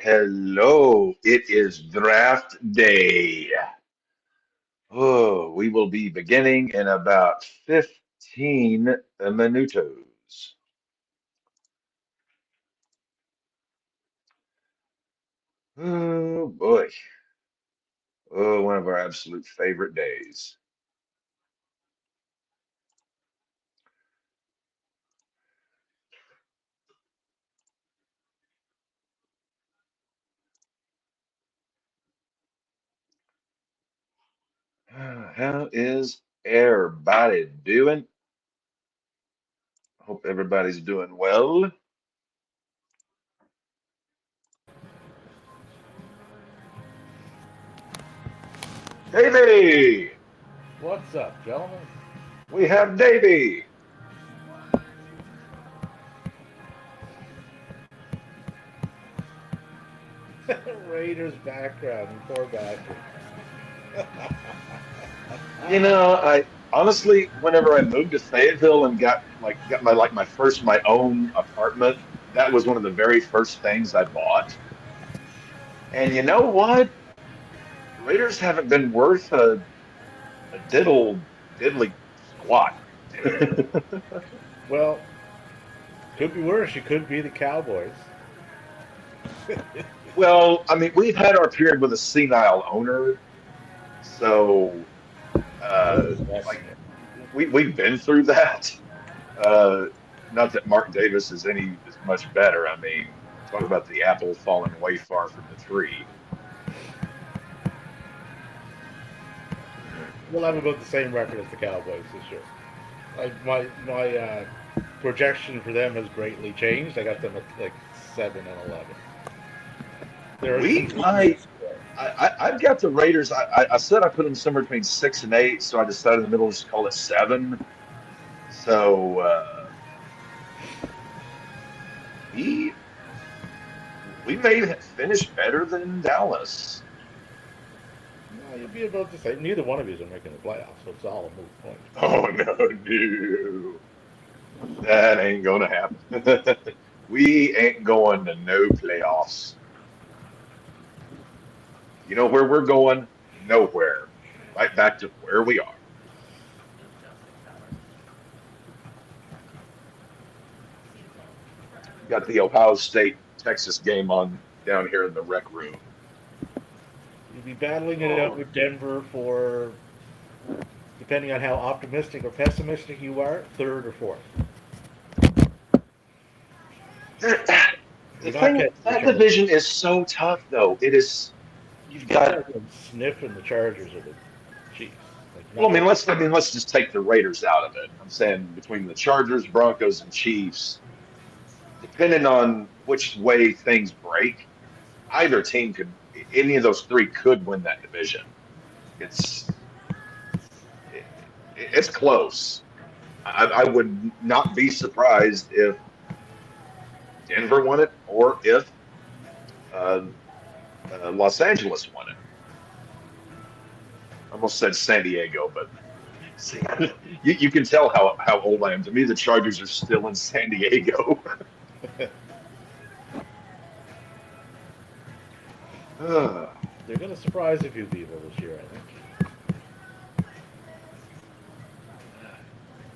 Hello, it is draft day. Oh, we will be beginning in about 15 minutos. Oh boy. Oh, one of our absolute favorite days. How is everybody doing? Hope everybody's doing well. Davey! What's up, gentlemen? We have Davey. Raiders background, poor bastard. You know, I honestly, whenever I moved to Fayetteville and got my first my own apartment, that was one of the very first things I bought. And you know what? Raiders haven't been worth a diddly squat. Well, could be worse. You could be the Cowboys. Well, I mean, we've had our period with a senile owner, so uh, Yes. like we've been through that. Uh, Not that Mark Davis is much better. I mean, talk about the apple falling way far from the tree. We'll have about the same record as the Cowboys this year. My projection for them has greatly changed. I got them at like 7-11. They're a We complete might. square. I've got the Raiders. I said I put them somewhere between 6 and 8, so I decided in the middle to just call it 7. So we we may finish better than Dallas. No, you'll be about the same. Neither one of you are making the playoffs, so it's all a moot point. Oh no, no, that ain't gonna happen. We ain't going to no playoffs. You know where we're going? Nowhere. Right back to where we are. Got the Ohio State Texas game on down here in the rec room. You'll be battling it out Oh, with Denver for, depending on how optimistic or pessimistic you are, third or fourth. the You're not thing catching the that Chargers. division is so tough though. It is you've You're got talking sniffing the Chargers or the Chiefs. Like well, nothing. I mean let's just take the Raiders out of it. I'm saying between the Chargers, Broncos, and Chiefs, depending on which way things break, either team could any of those three could win that division. It's it, it's close. I would not be surprised if Denver won it or if uh, Los Angeles won it. I almost said San Diego, but see, you can tell how old I am. To me, the Chargers are still in San Diego. They're going to surprise a few people this year, I think.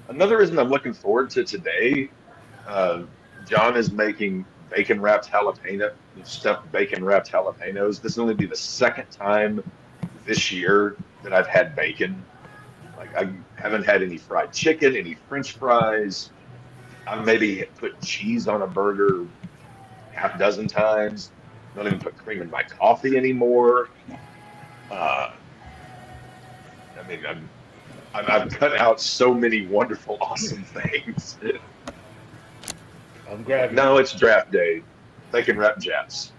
Another reason I'm looking forward to today, uh, John is making bacon wrapped jalapeno, stuffed bacon wrapped jalapenos. This will only be the second time this year that I've had bacon. Like I haven't had any fried chicken, any French fries. I've maybe put cheese on a burger half dozen times. Don't even put cream in my coffee anymore. Uh, I mean, I've cut out so many wonderful, awesome things. I'm But grabbing. no, it's draft day. Bacon wrap jets.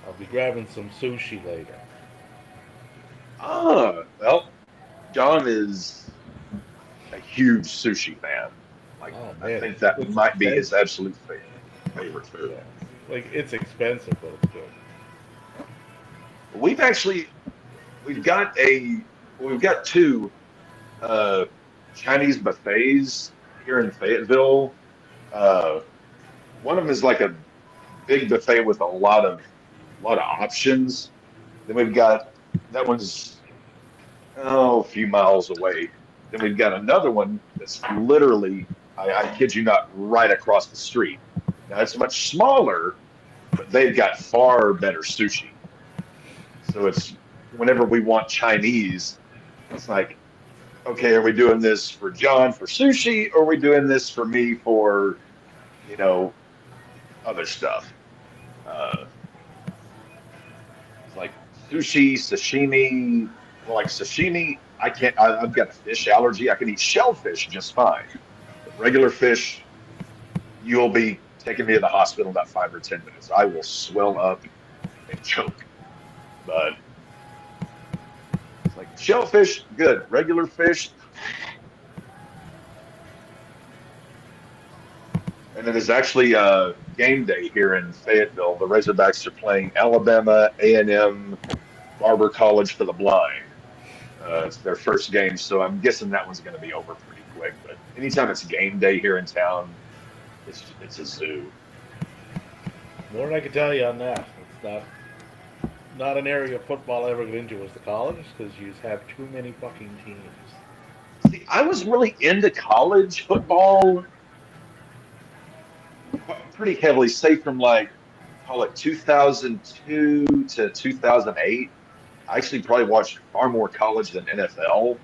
I'll be grabbing some sushi later. Well, John is a huge sushi fan. Like, Oh I man, think that it's might be his expensive. absolute favorite food. Yeah, like it's expensive, but it's good. We've actually we've got a we've got two uh, Chinese buffets here in Fayetteville. Uh, One of them is like a big buffet with a lot of options. Then we've got that one's a few miles away. Then we've got another one that's literally, I kid you not, right across the street. Now it's much smaller, but they've got far better sushi. So it's whenever we want Chinese, it's like, okay, are we doing this for John for sushi, or are we doing this for me for, you know, other stuff? Uh, it's like sushi, sashimi. Well, like sashimi, I can't. I've got a fish allergy. I can eat shellfish just fine, but regular fish, you'll be taking me to the hospital in about 5 or 10 minutes. I will swell up and choke. But it's like shellfish, good. Regular fish, and it is actually game day here in Fayetteville. The Razorbacks are playing Alabama A&M Barber College for the Blind. It's their first game, so I'm guessing that one's going to be over pretty quick. But anytime it's game day here in town, it's a zoo. More than I can tell you on that. It's not an area of football I ever get into was the college because you just have too many fucking teams. See, I was really into college football pretty heavily, say from like call it 2002 to 2008. I actually probably watched far more college than NFL.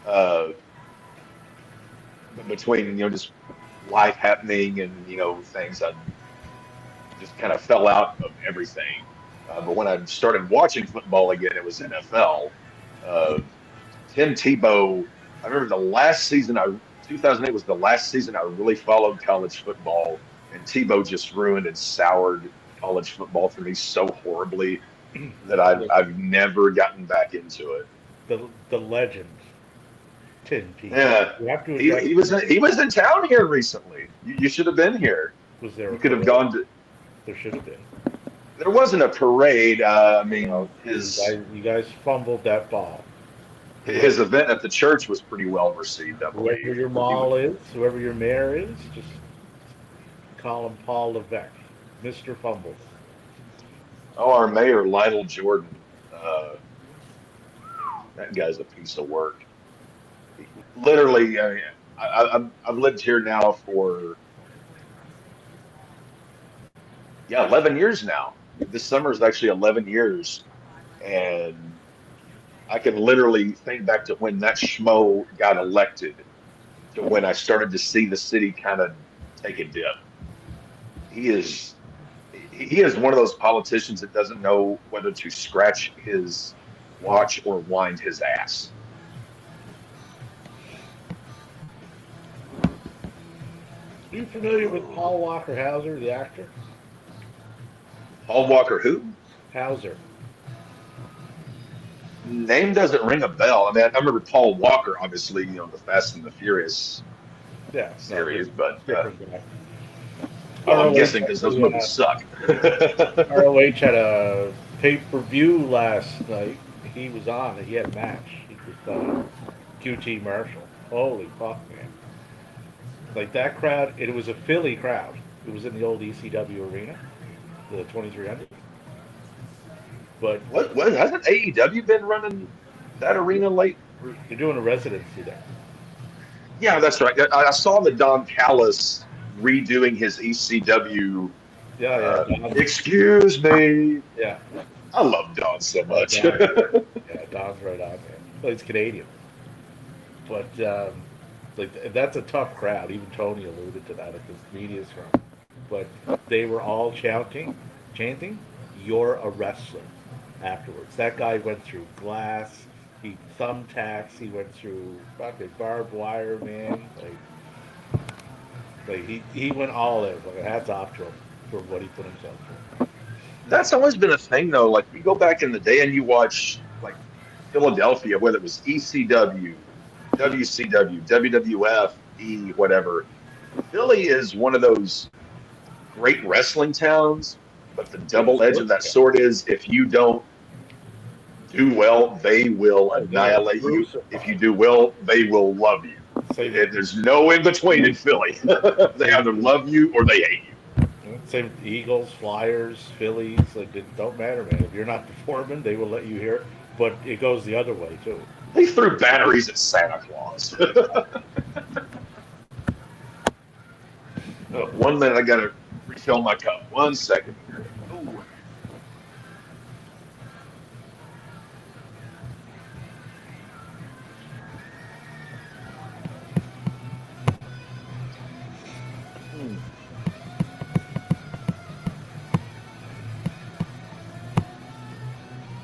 Uh, but between just life happening and things, I just kind of fell out of everything. But when I started watching football again, it was NFL. Uh, Tim Tebow. I remember the last season. 2008 was the last season I really followed college football, and Tebow just ruined and soured college football for me so horribly that I've never gotten back into it. The legend, Tim Tebow. Yeah, You have to he was in town here recently. You should have been here. Was there? You could have gone to. There should have been. There wasn't a parade. I mean, his You guys fumbled that ball. his event at the church was pretty well received, I Whoever believe. your mall is, whoever your mayor is, just call him Paul Levesque, Mr. Fumble. Oh, our mayor, Lionel Jordan. Uh, that guy's a piece of work. Literally, I mean, I've lived here now for 11 years now. This summer is actually 11 years, and I can literally think back to when that schmo got elected to when I started to see the city kind of take a dip. He is he is one of those politicians that doesn't know whether to scratch his watch or wind his ass. Are you familiar with Paul Walker Hauser, the actor? Paul Walker, who? Hauser. Name doesn't ring a bell. I mean, I remember Paul Walker, obviously, the Fast and the Furious Yeah, no, series, but different guy. well, I'm ROH guessing because those movies suck. ROH had a pay-per-view last night. He was on. He had a match. He was QT Marshall. Holy fuck, man. Like that crowd, it was a Philly crowd. It was in the old ECW arena, the 2300. But What hasn't AEW been running that arena late? they're doing a residency there. Yeah, that's right. I saw the Don Callis redoing his ECW. Yeah, yeah. Excuse me. Yeah. I love Don so much. Yeah, Don's right on there. Well, he's Canadian. But like that's a tough crowd. Even Tony alluded to that at this media scrum. But they were all chanting, "You're a wrestler." Afterwards, that guy went through glass. He thumbtacks. He went through fucking barbed wire, man. Like he went all in. Like hats off to him for what he put himself through. That's always been a thing, though. Like, you go back in the day and you watch, like, Philadelphia, whether it was ECW, WCW, WWF, whatever. Philly is one of those great wrestling towns, but the double edge of that sword is if you don't do well, they will annihilate you. If you do well, they will love you. There's no in between in Philly. They either love you or they hate you. Same with the Eagles, Flyers, Phillies. Like it don't matter, man. If you're not performing, they will let you hear it. But it goes the other way too. They threw batteries at Santa Claus. 1 minute, I gotta refill my cup. 1 second here. Oh, hmm.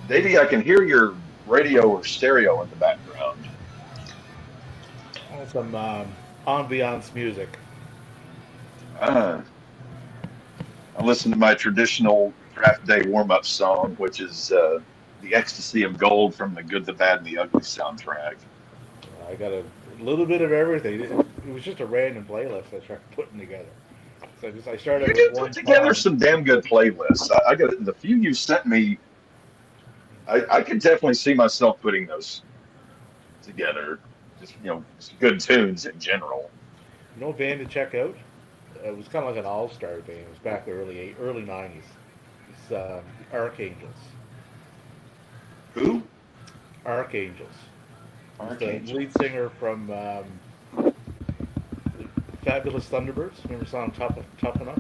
Davey, I can hear your radio or stereo in the background. Some ambiance music. Ah, I listen to my traditional draft day warm-up song, which is "The Ecstasy of Gold" from the Good, the Bad, and the Ugly soundtrack. I got a little bit of everything. It was just a random playlist I started putting together. So I started You with do put one together song. some damn good playlists. I got the few you sent me. I could definitely see myself putting those together. Just just good tunes in general. You know, a band to check out. It was kind of like an all-star band. It was back in the early '90s. It's Archangels. Who? Archangels. It's the lead Archangels. singer from Fabulous Thunderbirds. Remember the song Tough Enough?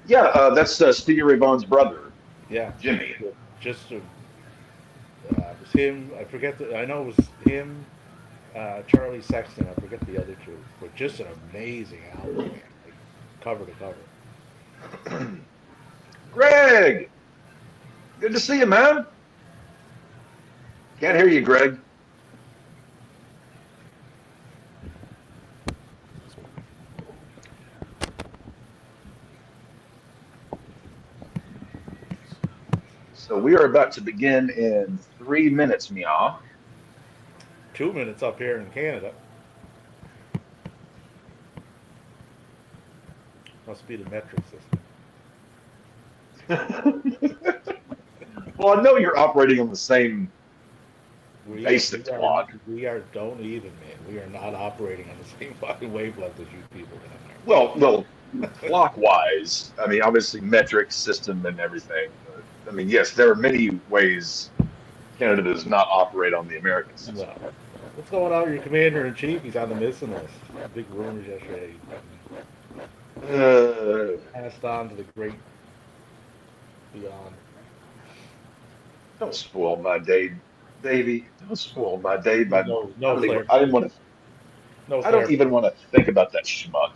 Yeah, that's Stevie Ray Vaughan's brother, Yeah. Jimmy. Just it was him. I forget. I know it was him, Charlie Sexton. I forget the other two. But just an amazing album, man. Like cover to cover. Greg, good to see you, man. Can't hear you, Greg. So we are about to begin in 3 minutes, meow. 2 minutes up here in Canada. Must be the metric system. Well, I know you're operating on the same We basic we are clock. we are don't even, man. We are not operating on the same fucking wavelength as you people down Well, clockwise. I mean, obviously metric system and everything. I mean, yes, there are many ways Canada does not operate on the American there. system. Well, what's going on? Your commander in chief, he's on the missing list. Big rumors yesterday. Uh, Passed on to the great beyond. don't spoil my day, baby. Don't spoil my day. By No, I no don't even. I didn't want clarification. to. No I don't even clarification. want to think about that schmuck.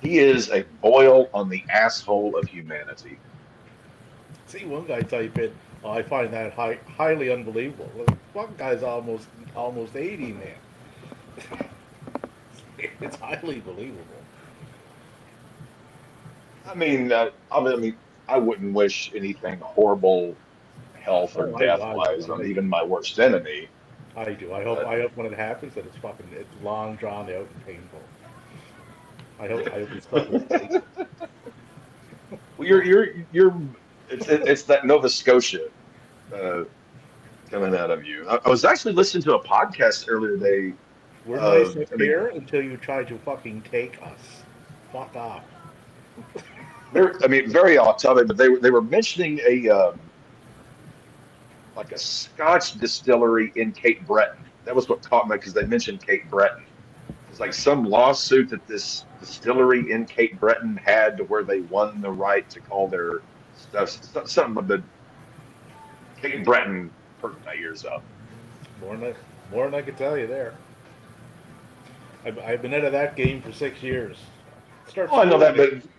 He is a boil on the asshole of humanity. See, one guy type in, oh, I find that highly unbelievable. Well, one guy's almost 80, man. It's highly believable. I wouldn't wish anything horrible, health or Oh, death I do, wise, on I even do, my worst enemy. I do. I hope, But I hope when it happens that it's long drawn out and painful. I hope he's fucking safe. well, you're. It's that Nova Scotia uh, coming out of you. I was actually listening to a podcast earlier today. We're nice up I mean, here until you try to fucking take us. Fuck off. very off topic, but they were mentioning a like a Scotch distillery in Cape Breton. That was what caught me because they mentioned Cape Breton. It's like some lawsuit that this distillery in Cape Breton had to where they won the right to call their stuff something of the Cape Breton perked my ears up. More than more than I could tell you there. I've been out of that game for 6 years. Start Oh, I know school, that, man. but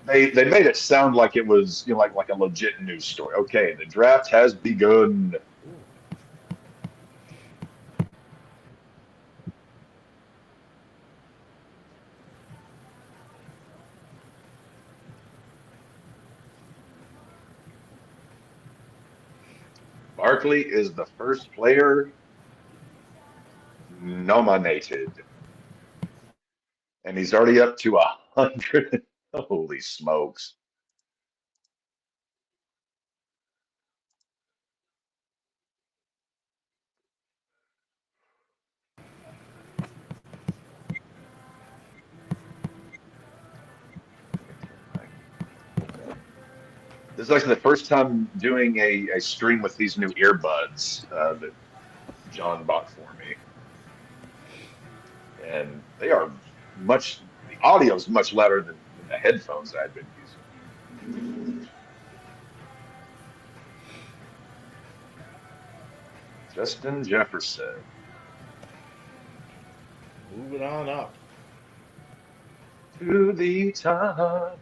they made it sound like it was like a legit news story. Okay, the draft has begun. Barkley is the first player nominated, and he's already up to 100. Holy smokes! This is actually the first time doing a stream with these new earbuds that John bought for me, and they are the audio is much louder than the headphones I'd been using. Justin Jefferson. Moving on up. To the top,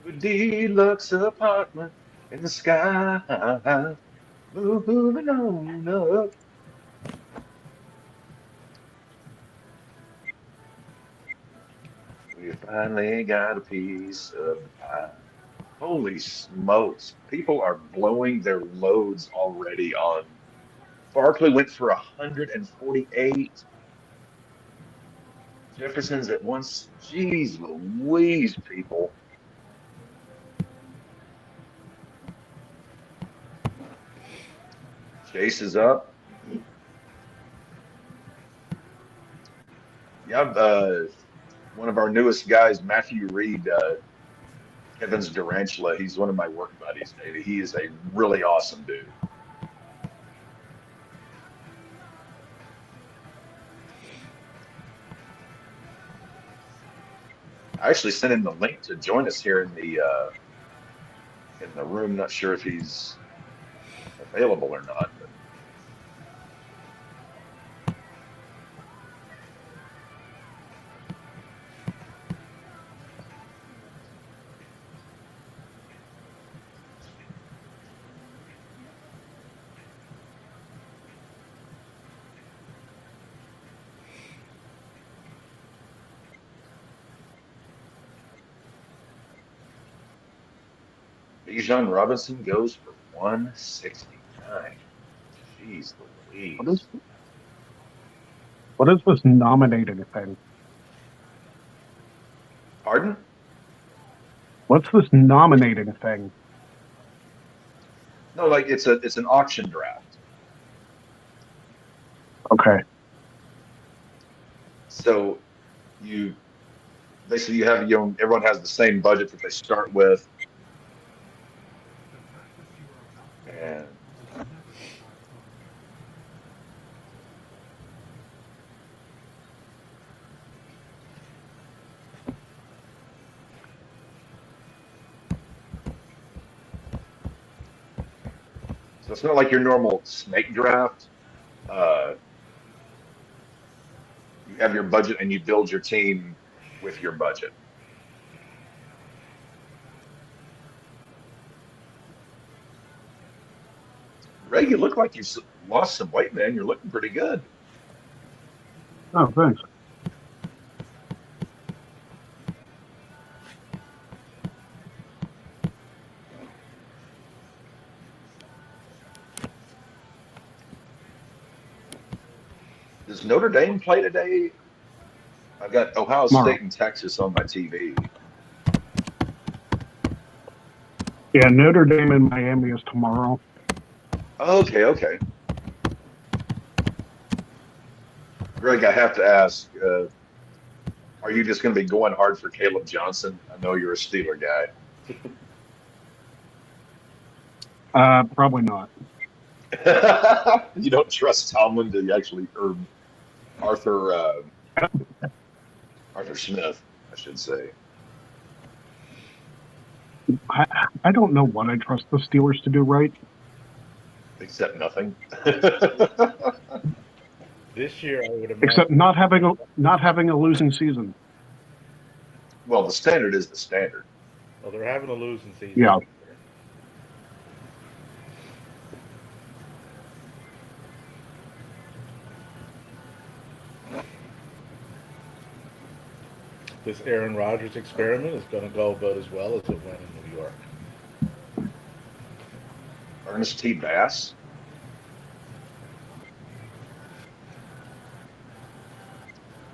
to a deluxe apartment in the sky. Moving on up. We finally got a piece of the pie. Holy smokes. People are blowing their loads already on. Barkley went for 148. Jefferson's at once. Jeez Louise, people. Chase is up. Yeah, one of our newest guys, Matthew Reed, Kevin's Durantula. He's one of my work buddies, Davey. He is a really awesome dude. I actually sent him the link to join us here in the room. Not sure if he's available or not. But Bijan Robinson goes for 169. Jeez Louise. What is this nominating thing? Pardon? What's this nominating thing? No, like it's an auction draft. Okay. So you basically you have everyone has the same budget that they start with. And so it's not like your normal snake draft. You have your budget and you build your team with your budget. Ray, you look like you've lost some weight, man. You're looking pretty good. Oh, thanks. Does Notre Dame play today? I've got Ohio Tomorrow. State and Texas on my TV. Yeah, Notre Dame and Miami is tomorrow. Okay. Greg, I have to ask, are you just going to be going hard for Caleb Johnson? I know you're a Steeler guy. Probably not. You don't trust Tomlin to actually, or Arthur Smith, I should say. I don't know what I trust the Steelers to do right. Except nothing. This year, I would imagine. Except not having a losing season. Well, the standard is the standard. Well, they're having a losing season. Yeah. This Aaron Rodgers experiment is going to go about as well as it went in New York. Ernest T. Bass.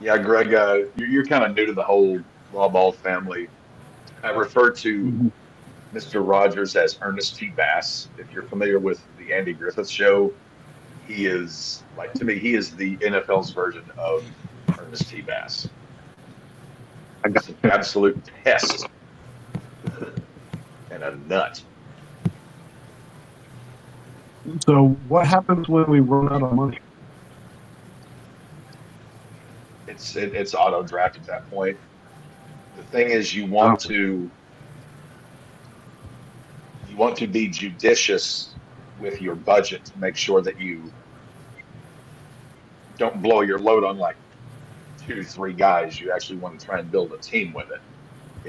Yeah, Greg, you're kind of new to the whole RawBall family. I refer to Mr. Rogers as Ernest T. Bass. If you're familiar with the Andy Griffith Show, he is, like, to me, he is the NFL's version of Ernest T. Bass. He's an absolute pest. and a nut. So what happens when we run out of money? It's auto draft at that point. The thing is, Oh, you want to be judicious with your budget to make sure that you don't blow your load on like two, three guys. You actually want to try and build a team with it.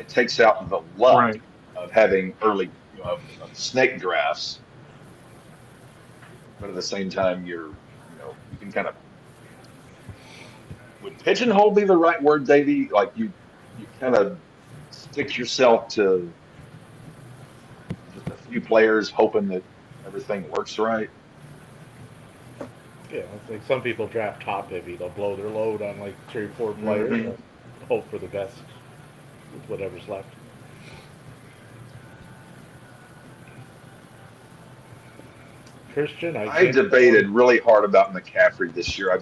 It takes out the luck right. of having early, of snake drafts, but at the same time, you can kind of, would pigeonhole be the right word, Davey? Like you kind of stick yourself to just a few players, hoping that everything works right. Yeah, it's like some people draft top heavy. They'll blow their load on like 3 or 4 players Hmm. and hope for the best with whatever's left. Christian, I I can't. debated really hard about McCaffrey this year.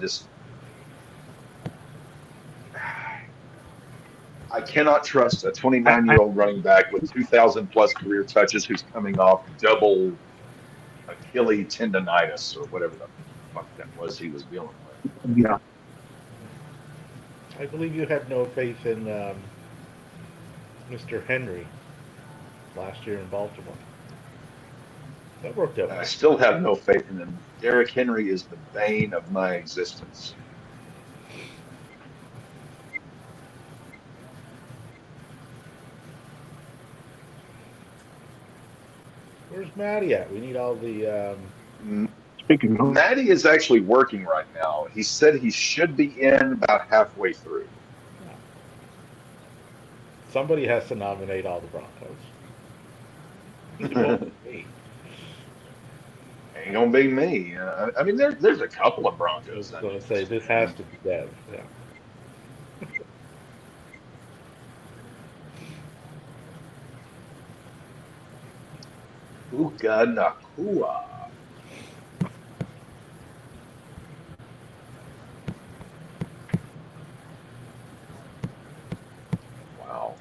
I cannot trust a I 29-year-old running back with 2,000 plus career touches who's coming off double Achilles tendonitis or whatever the fuck that was he was dealing with. yeah. I believe you had no faith in Mr. Henry last year in Baltimore. That worked out And I well. still have no faith in him. Derrick Henry is the bane of my existence. Where's Matty at? We need all the. M- Speaking of, Matty is actually working right now. He said he should be in about halfway through. Somebody has to nominate all the Broncos. It won't be me. Ain't gonna be me. I mean, there's a couple of I was Broncos. I going mean, to say this has to be Dev. Yeah. Puka Nakua. Wow.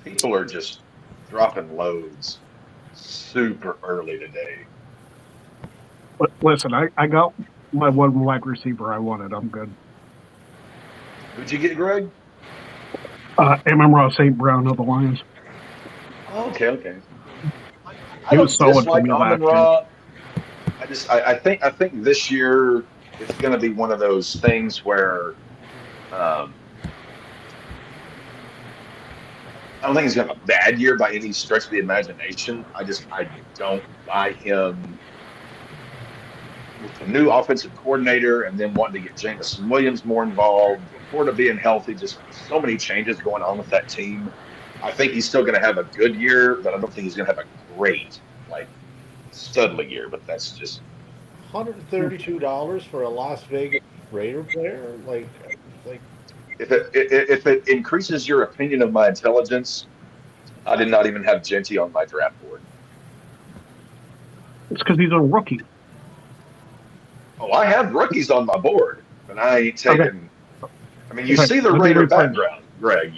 People are just dropping loads super early today. listen, I got my one wide receiver I wanted. I'm good. Who'd you get, Greg? Amon St. Brown of the Lions. Oh, okay. I He was don't solid for dislike me Amon last year. Ra. I think this year it's going to be one of those things where um, I don't think he's going to have a bad year by any stretch of the imagination. I don't buy him with the new offensive coordinator and then wanting to get Jameson Williams more involved, Laporta being healthy, just so many changes going on with that team. I think he's still going to have a good year, but I don't think he's going to have a great, like, studly year. But that's just, $132 for a Las Vegas Raider player? Like if it increases your opinion of my intelligence, I did not even have Genty on my draft board. It's because he's a rookie. Oh, I have rookies on my board, but I ain't Okay. taking. I mean, you Okay. see the Let me Raider rephrase. background, Greg.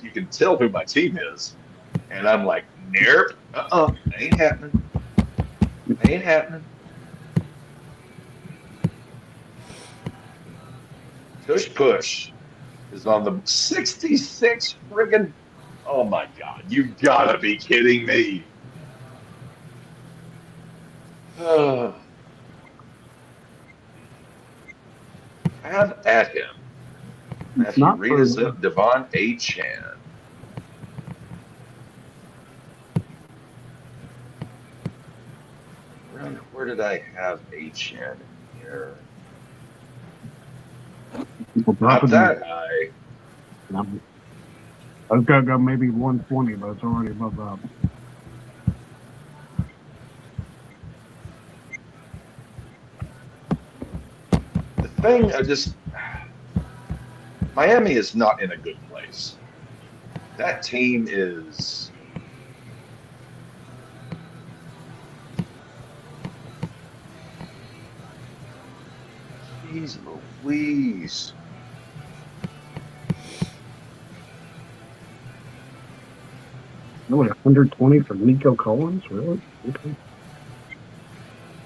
You can tell who my team is, and I'm like, nope, ain't happening, ain't happening. Tush Push is on the 66 friggin'. Oh my God, you gotta be kidding me. Have at him. Matthew Not Reed for is up. Devon A. Chan. Where did I have A. Chan in here? people Not dropping. that high. I was gonna go maybe 120, but it's already above that. The thing, Miami is not in a good place. That team is. Jeez Louise. Really, 120 for Nico Collins? Really? Okay.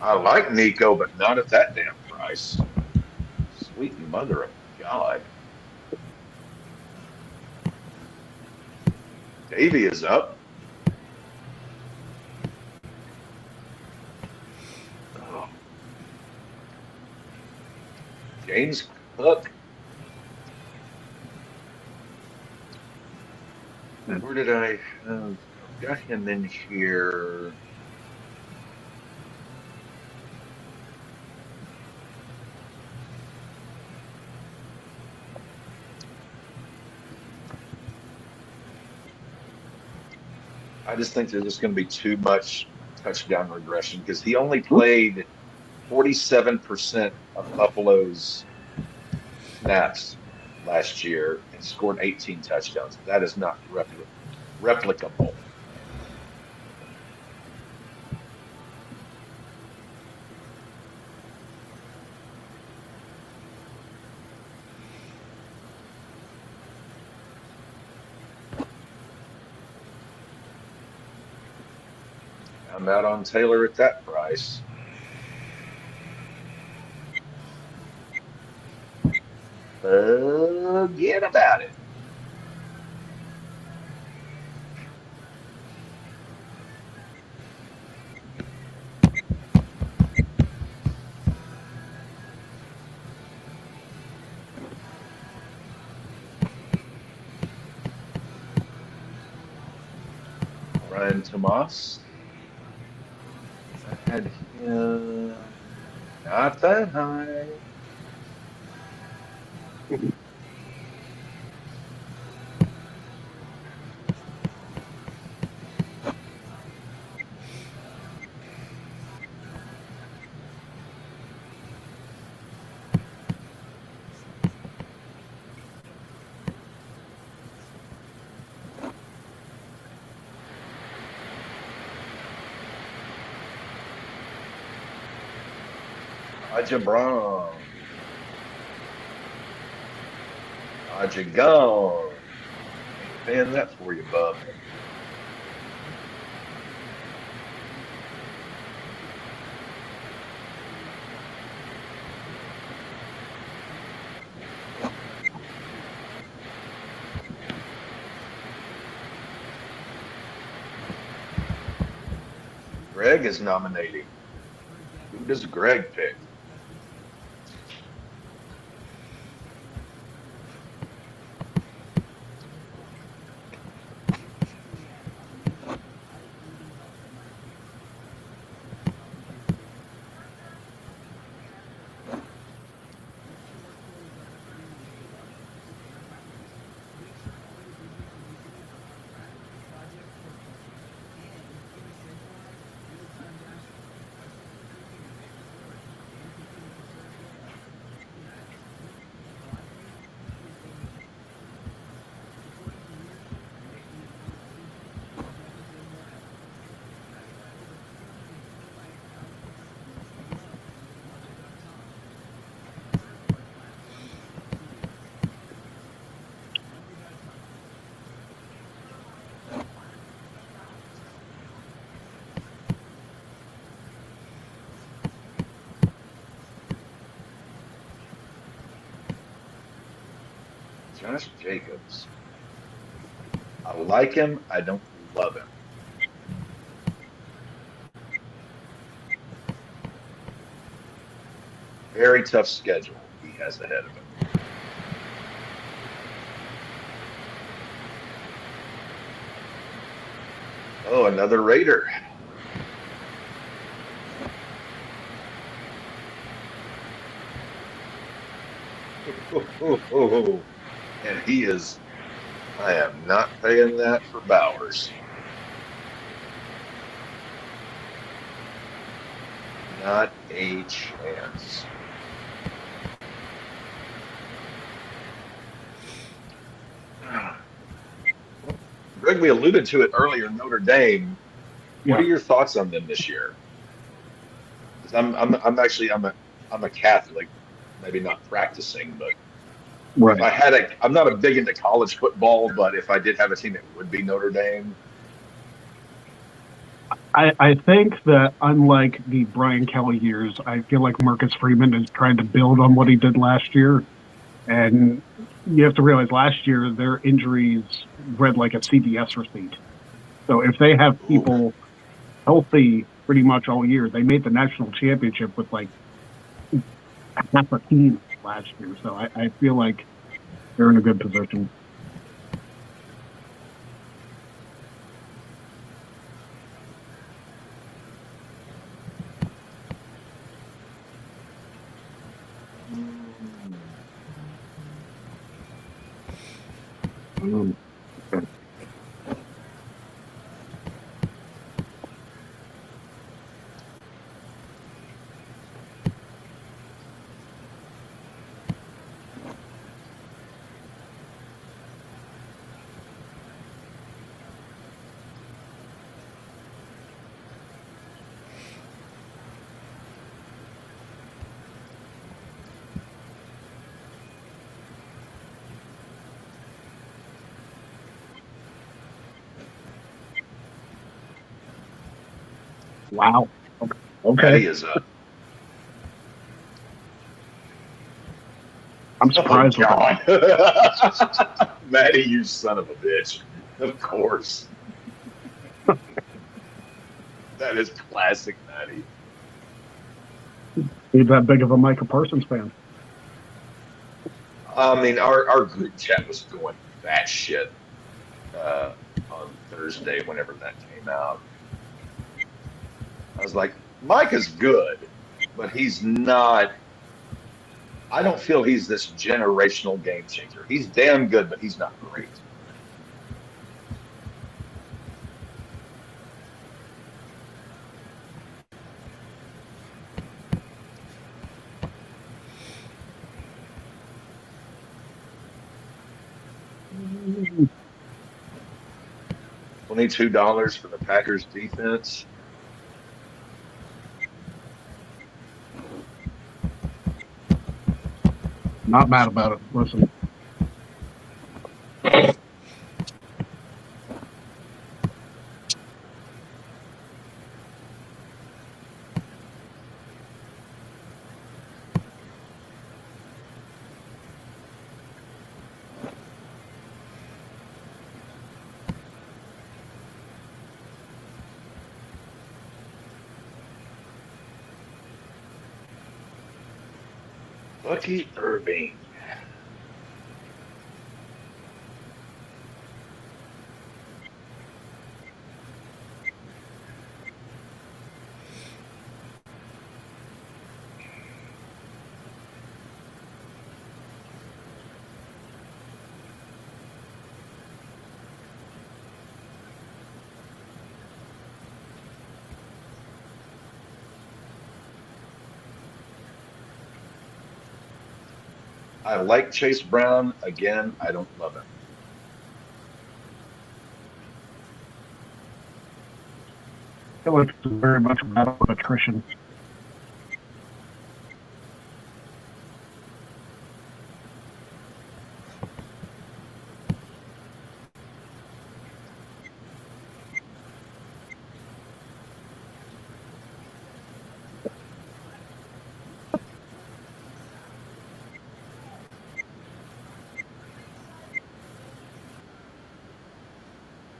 I like Nico, but not at that damn price. Sweet mother of God. Davy is up. Oh, James Cook. Where did I have? I've got him in here. I just think there's just going to be too much touchdown regression because he only played 47% of Buffalo's snaps last year and scored 18 touchdowns. That is not replicable. I'm out on Taylor at that price. Forget about it. Ryan Tomas. I had him not that high. Aja Brown. Aja gone. Ain't paying that for you, bub. Greg is nominating. Who does Greg pick? Josh Jacobs. I like him. I don't love him. Very tough schedule he has ahead of him. Oh, another Raider. And he is, I am not paying that for Bowers. Not a chance. Greg, we alluded to it earlier, Notre Dame. What are your thoughts on them this year? Because I'm a Catholic, maybe not practicing, but Right. if I had I'm not a big into college football, but if I did have a team, it would be Notre Dame. I think that unlike the Brian Kelly years, I feel like Marcus Freeman is trying to build on what he did last year. And you have to realize last year their injuries read like a CVS receipt. So if they have Ooh, people healthy pretty much all year, they made the national championship with like half a team last year. So I feel like they're in a good position. Um, wow. Okay. Maddie is up. I'm Oh surprised with that. God, Maddie, you son of a bitch! Of course, that is classic Maddie. He's that big of a Micah Parsons fan. I mean, our group chat was going batshit uh, on Thursday whenever that came out. I was like, Micah's good, but he's not. I don't feel he's this generational game changer. He's damn good, but he's not great. $22 for the Packers defense. Not mad about it. Listen, Bucky Irving. I like Chase Brown. Again, I don't love him. I feel like it's very much a battle of attrition.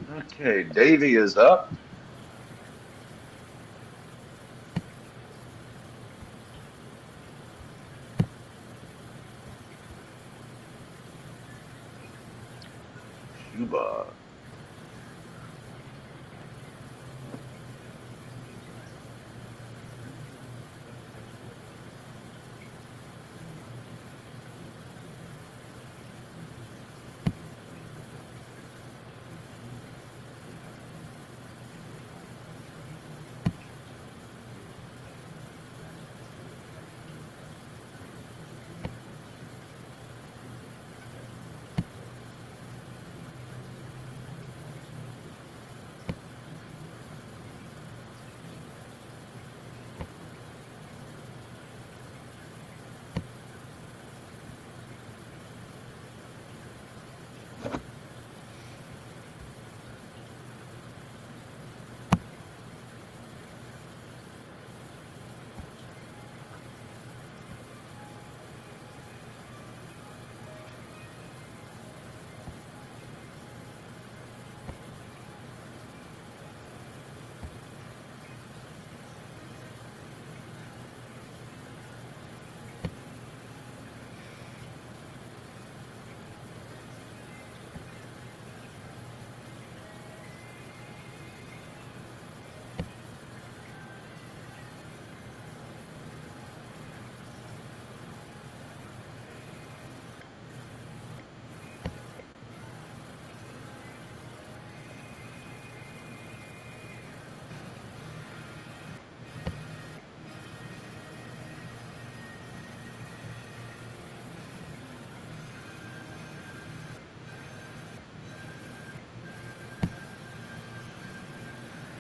Okay, Davy is up. Cuba.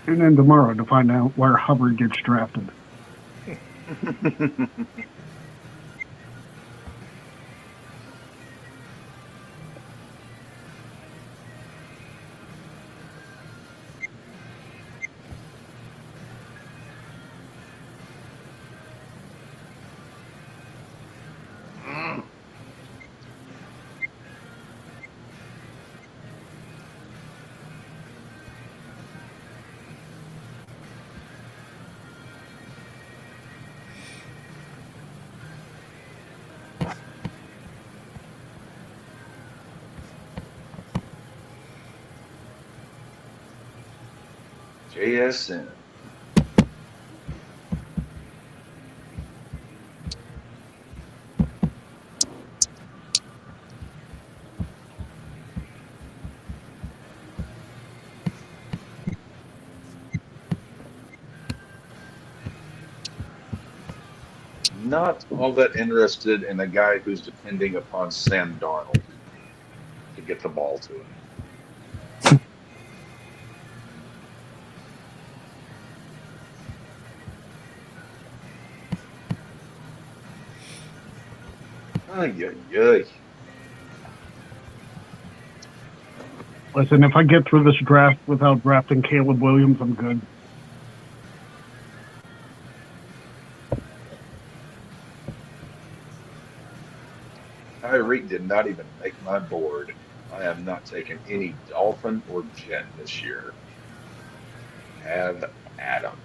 Tune in tomorrow to find out where Hubbard gets drafted. JSN. Not all that interested in a guy who's depending upon Sam Darnold to get the ball to him. Ay, ay, ay. Listen, if I get through this draft without drafting Caleb Williams, I'm good. Tyreek did not even make my board. I am not taking any Dolphin or Jet this year. Have Adam.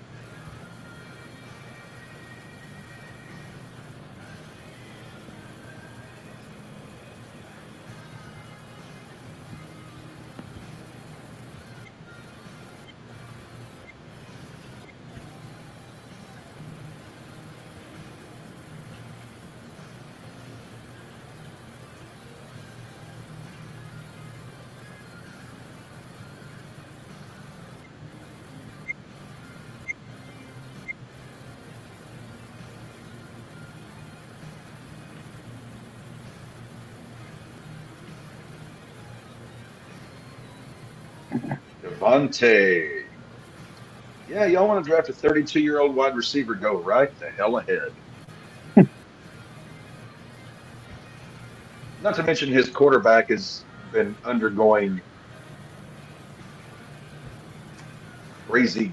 Devontae. Yeah, y'all want to draft a 32-year-old wide receiver? Go right the hell ahead. Not to mention his quarterback has been undergoing crazy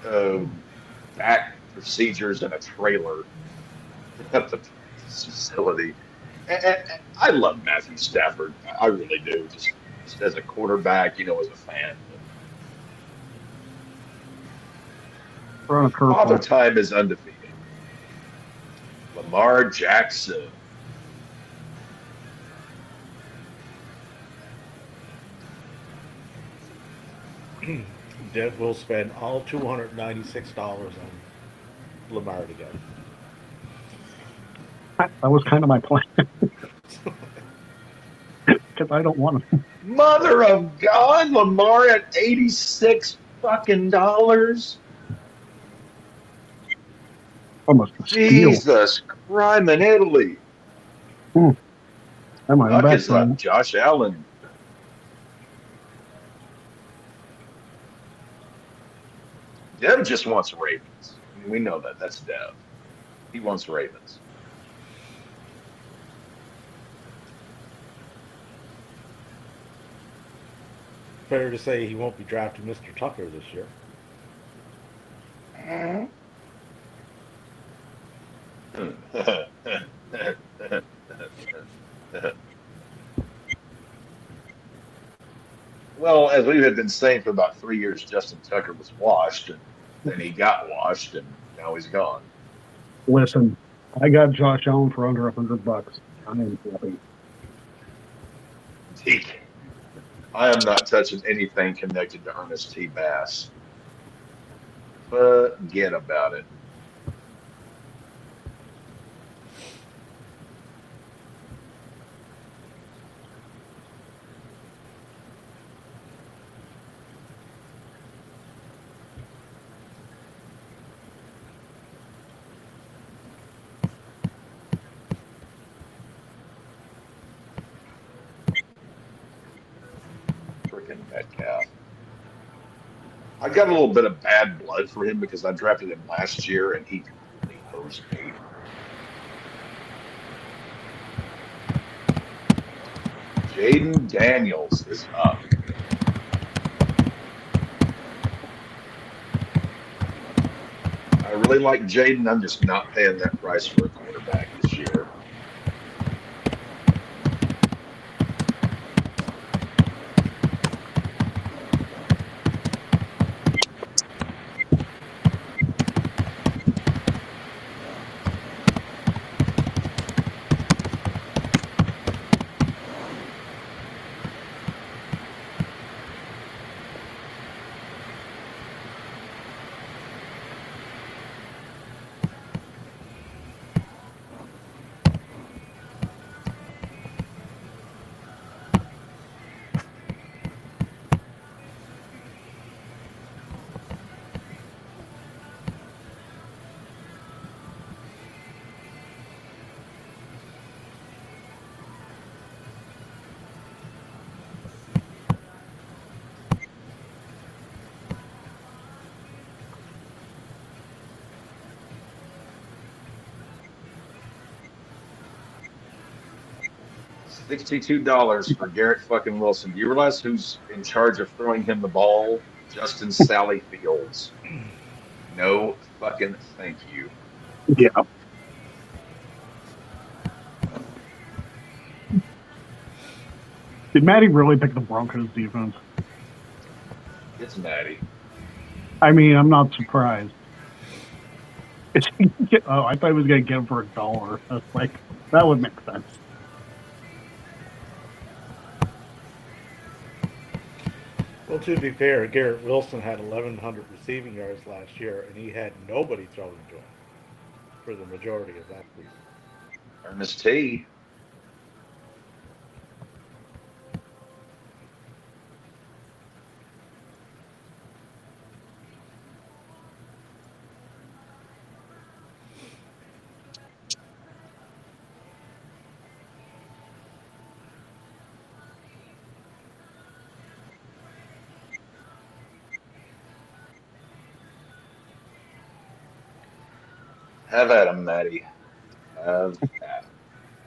uh, back procedures in a trailer at the facility. And I love Matthew Stafford. I really do. Just as a quarterback, as a fan. We're on a Father curveball. Time is undefeated. Lamar Jackson. That will spend all $296 on Lamar together. That was kind of my plan. Because I don't want him. Mother of God, Lamar at 86 fucking dollars. Almost a steal. Jesus, crime in Italy. I might have Luck is backfired. up. Josh Allen. Dev just wants Ravens. I mean, we know that. That's Dev. He wants Ravens. Fair to say he won't be drafting Mr. Tucker this year. Well, as we had been saying for about 3 years, Justin Tucker was washed, and then he got washed, and now he's gone. Listen, I got Josh Allen for under $100. I am happy. Deke. I am not touching anything connected to Ernest T. Bass. Forget about it. Freaking Metcalf. I got a little bit of bad blood for him because I drafted him last year and he completely hosed me. Jaden Daniels is up. I really like Jaden. I'm just not paying that price for a quarterback this year. $62 for Garrett fucking Wilson. Do you realize who's in charge of throwing him the ball? Justin Sally Fields. No fucking thank you. Yeah. Did Maddie really pick the Broncos defense? It's Maddie. I mean, I'm not surprised. Oh, I thought he was going to get him for $1. I was like, that would make sense. Well, to be fair, Garrett Wilson had 1,100 receiving yards last year, and he had nobody throwing to him for the majority of that season. Ernest T. Have at him, Maddie. Have at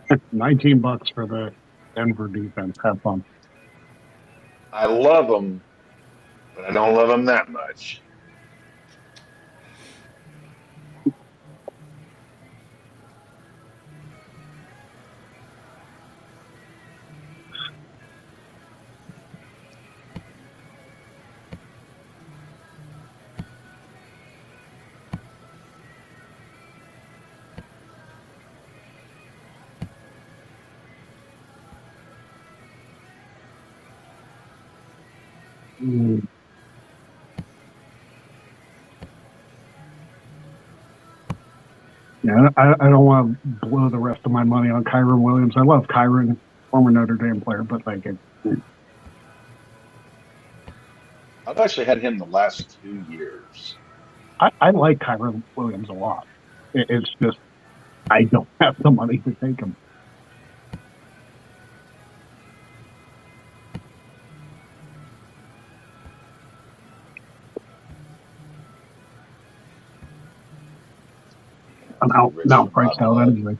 him. $19 for the Denver defense. Have fun. I love him, but I don't love him that much. Mm. Yeah, I don't want to blow the rest of my money on Kyron Williams. I love Kyron, former Notre Dame player, but like I've actually had him the last 2 years. I like Kyron Williams a lot. It's just I don't have the money to take him. I'm out priced out anyway.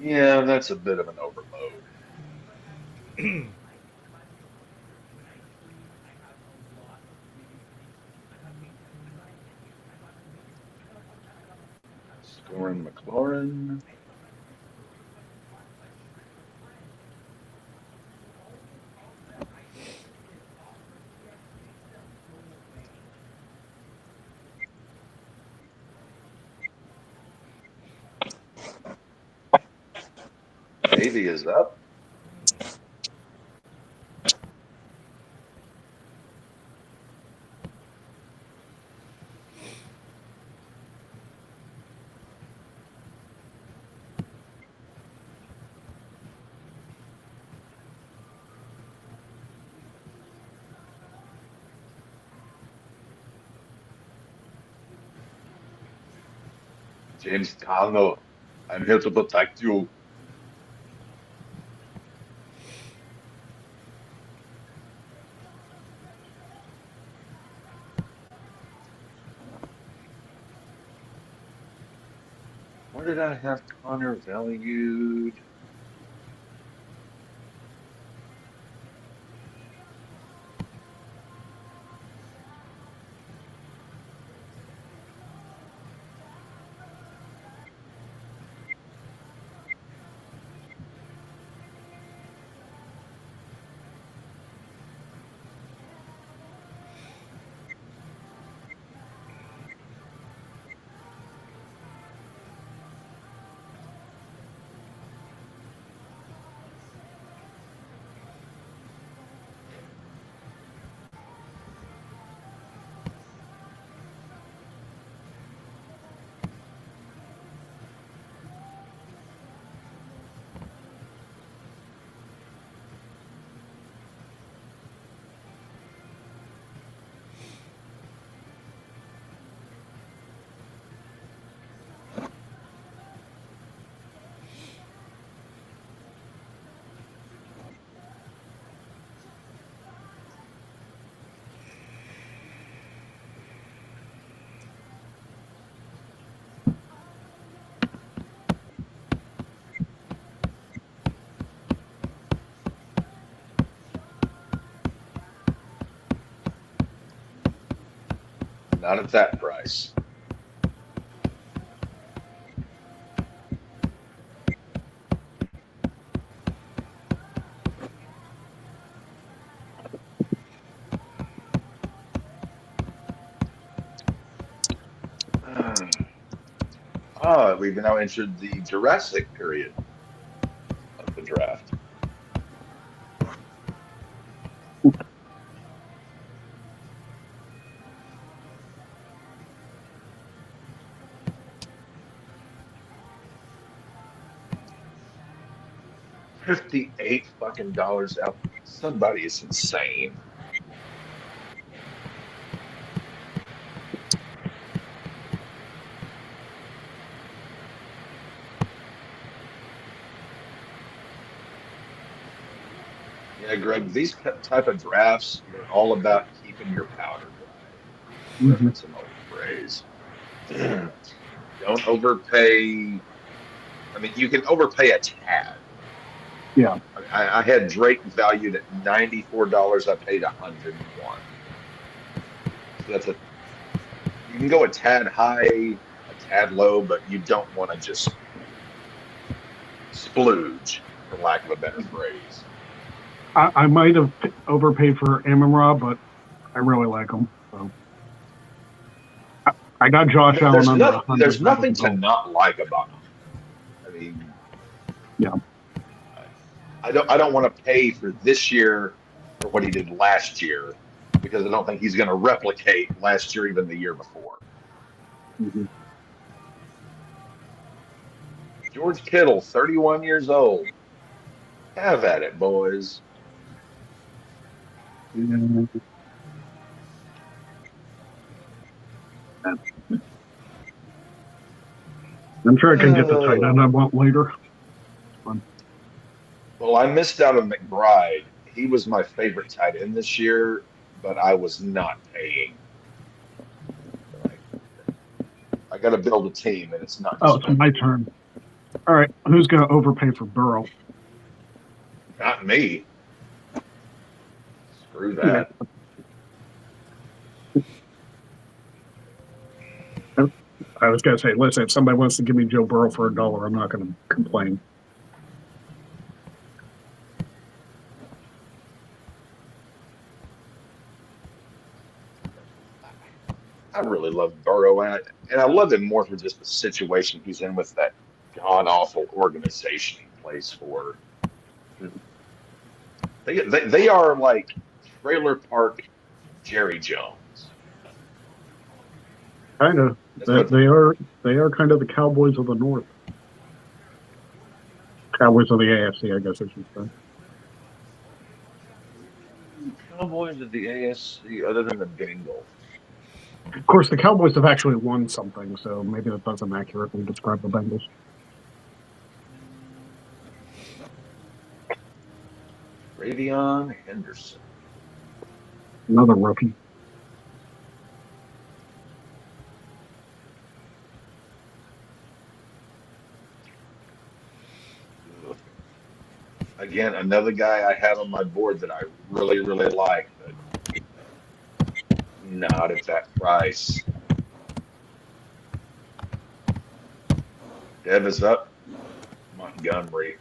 Yeah, that's a bit of an overload. Scoring McLaurin. Navy is up. James Conner, I'm here to protect you. Where did I have Connor valued? Not at that price. We've now entered the Jurassic period of the draft. $58 fucking out. Somebody is insane. Yeah, Greg, these type of drafts, they're all about keeping your powder dry. Mm-hmm. That's an old phrase. Don't overpay. I mean, you can overpay a tad. Yeah. I had Drake valued at $94. I paid 101. So that's you can go a tad high, a tad low, but you don't want to just splooge, for lack of a better phrase. I might have overpaid for Amon-Ra, but I really like him. So I got Josh Allen under 100. There's nothing to not like about him. I mean, yeah. I don't want to pay for this year for what he did last year because I don't think he's going to replicate last year, even the year before. Mm-hmm. George Kittle, 31 years old. Have at it, boys. Yeah. I'm sure I can get the tight end I want later. Well, I missed out on McBride. He was my favorite tight end this year, but I was not paying. I got to build a team, and it's not. Oh, it's my turn. All right, who's going to overpay for Burrow? Not me. Screw that. I was going to say, listen, if somebody wants to give me Joe Burrow for $1, I'm not going to complain. I really love Burrow, and I love him more for just the situation he's in with that god-awful organization he plays for. They are like trailer park Jerry Jones. Kind of. They are kind of the Cowboys of the North. Cowboys of the AFC, I guess I should say. Cowboys of the AFC, other than the Bengals. Of course, the Cowboys have actually won something, so maybe that doesn't accurately describe the Bengals. Ravion Henderson. Another rookie. Ugh. Again, another guy I had on my board that I really, really like, but not at that price. Dev is up. Montgomery.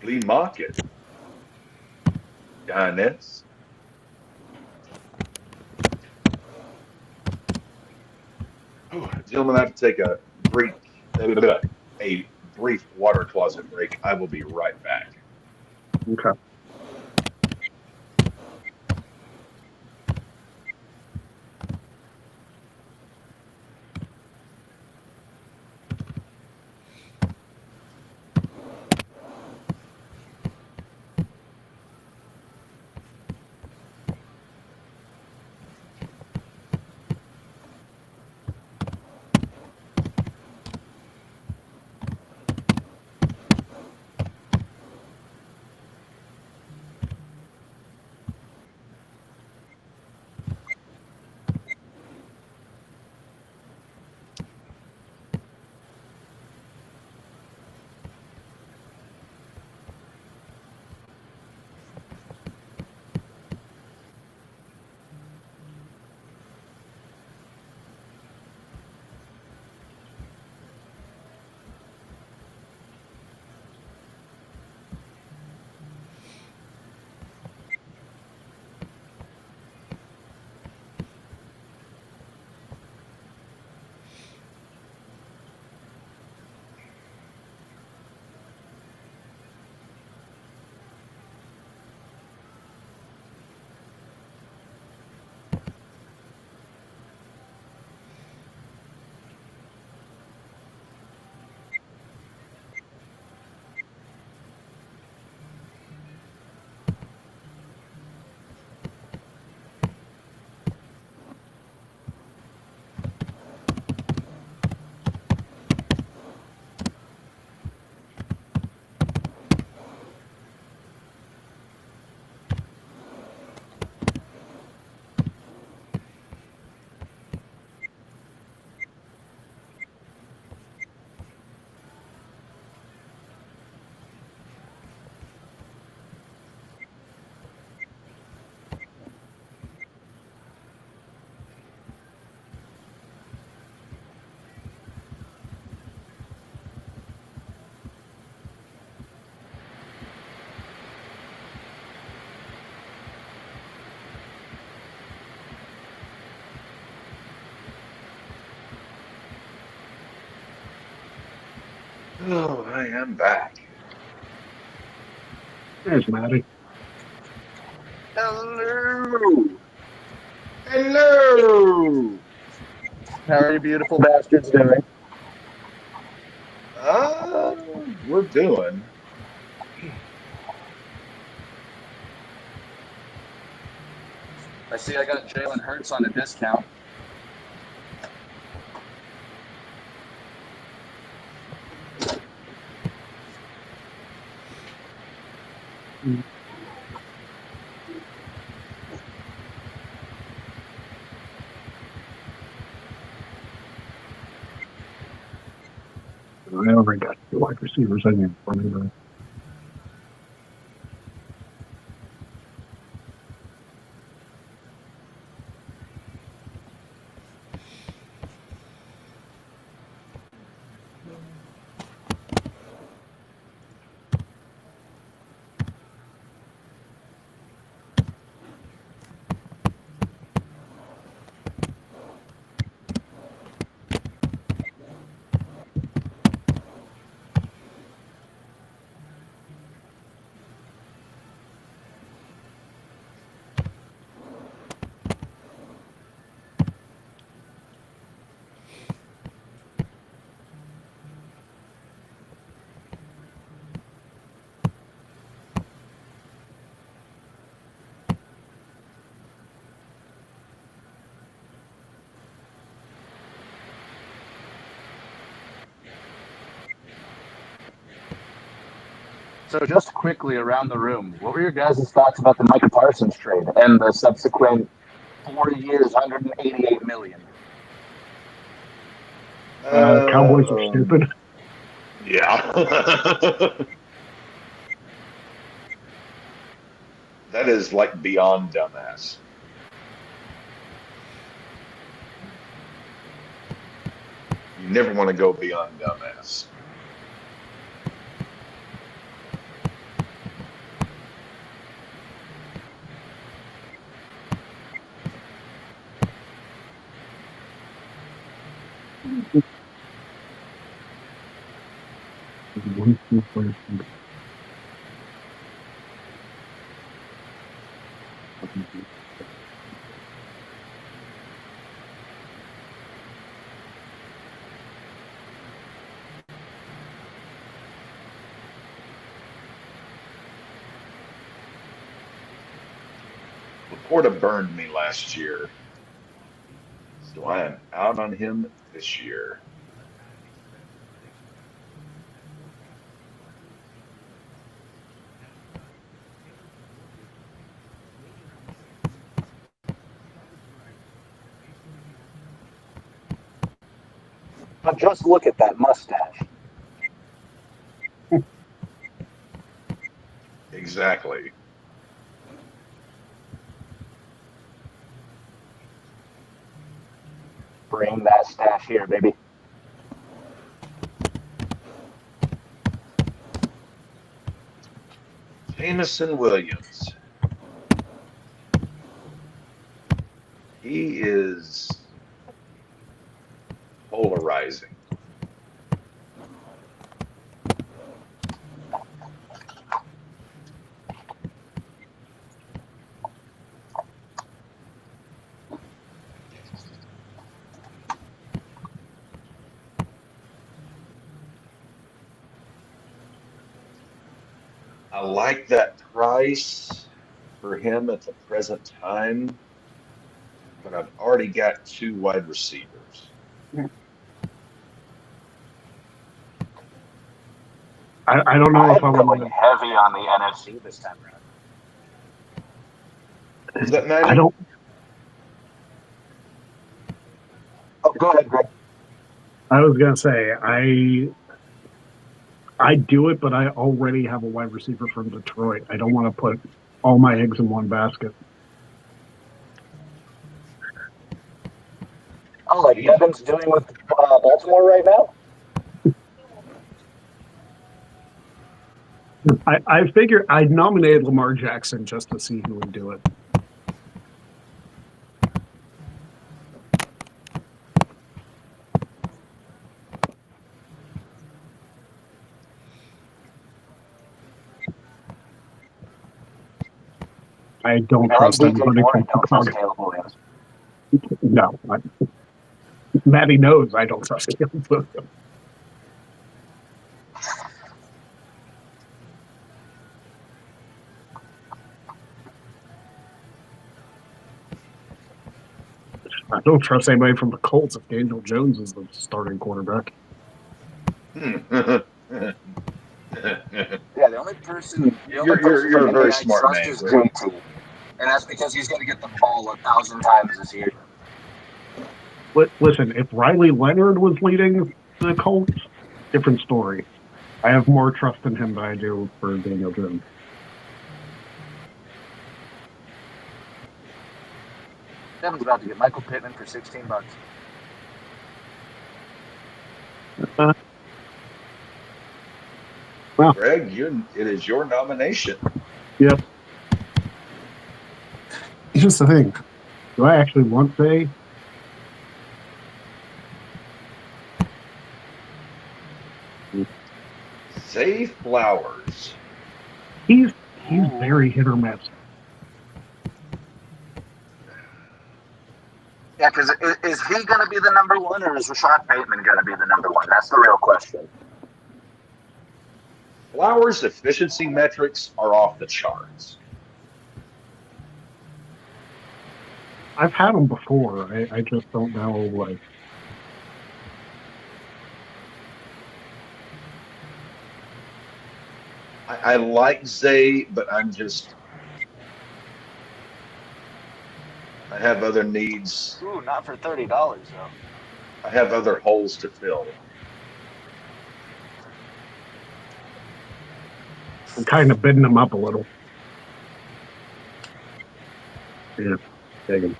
Flea Market. Giants. Gentlemen, I have to take a brief water closet break. I will be right back. Okay. Oh, I am back. There's Matty. Hello. Hello. How are you beautiful bastards doing? We're doing. I see I got Jalen Hurts on a discount. I already got two wide receivers in here for me. But So just quickly around the room, what were your guys' thoughts about the Micah Parsons trade and the subsequent 4 years, 188 million? Cowboys are stupid. Yeah. That is like beyond dumbass. You never want to go beyond dumbass. Laporta burned me last year, so I am out on him this year. But just look at that mustache. Exactly. Bring that stash here, baby. Jameson Williams. He is polarizing. I like that price for him at the present time, but I've already got 2 wide receivers. I don't know if I I'm would. going heavy on the NFC this time around. Is that I Maddie? don't. Oh, go ahead, Greg. I was gonna say I do it, but I already have a wide receiver from Detroit. I don't want to put all my eggs in one basket. Oh, like Devin's doing with Baltimore right now? I figured I nominated Lamar Jackson just to see who would do it. I don't I like trust DJ anybody Moore from and don't trust Chicago. Caleb Williams. No, Maddie knows I don't trust Caleb Williams. I don't trust anybody from the Colts if Daniel Jones is the starting quarterback. Yeah, the only person You're a from very I smart trust man, is Greg. JT. And that's because he's going to get the ball 1,000 times this year. Listen, if Riley Leonard was leading the Colts, different story. I have more trust in him than I do for Daniel Jones. Devin's about to get Michael Pittman for $16. Well, Greg, it is your nomination. yep. Here's the thing. Do I actually want Zay? Zay Flowers. He's very hit or miss. Yeah, because is he going to be the number one, or is Rashad Bateman going to be the number one? That's the real question. Flowers' efficiency metrics are off the charts. I've had him before. I just don't know, like. I like Zay, but I have other needs. Ooh, not for $30 though. I have other holes to fill. I'm kind of bidding them up a little. Yeah, dig 'em.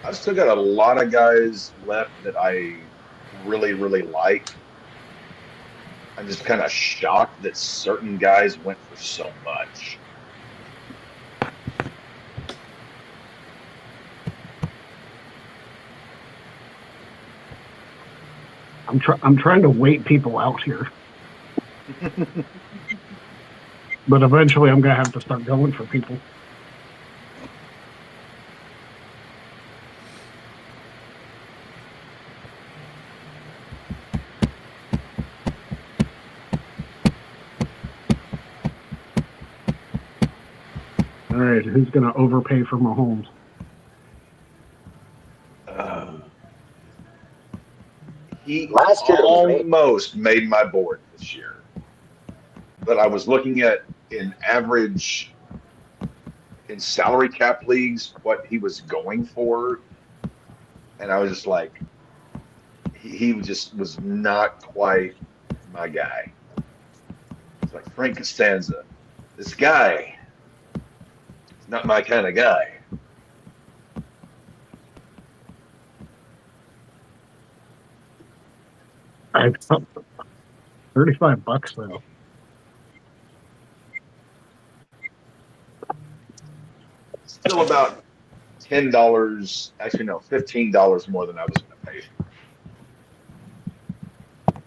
I've still got a lot of guys left that I really, really like. I'm just kind of shocked that certain guys went for so much. I'm trying to wait people out here, but eventually I'm gonna have to start going for people. All right, who's gonna overpay for Mahomes? He Last year it was me. almost made my board this year, but I was looking at in average in salary cap leagues what he was going for, and I was just like, he just was not quite my guy. It's like Frank Costanza, this guy is not my kind of guy. I $35 though. Still about $10, actually no, $15 more than I was going to pay for.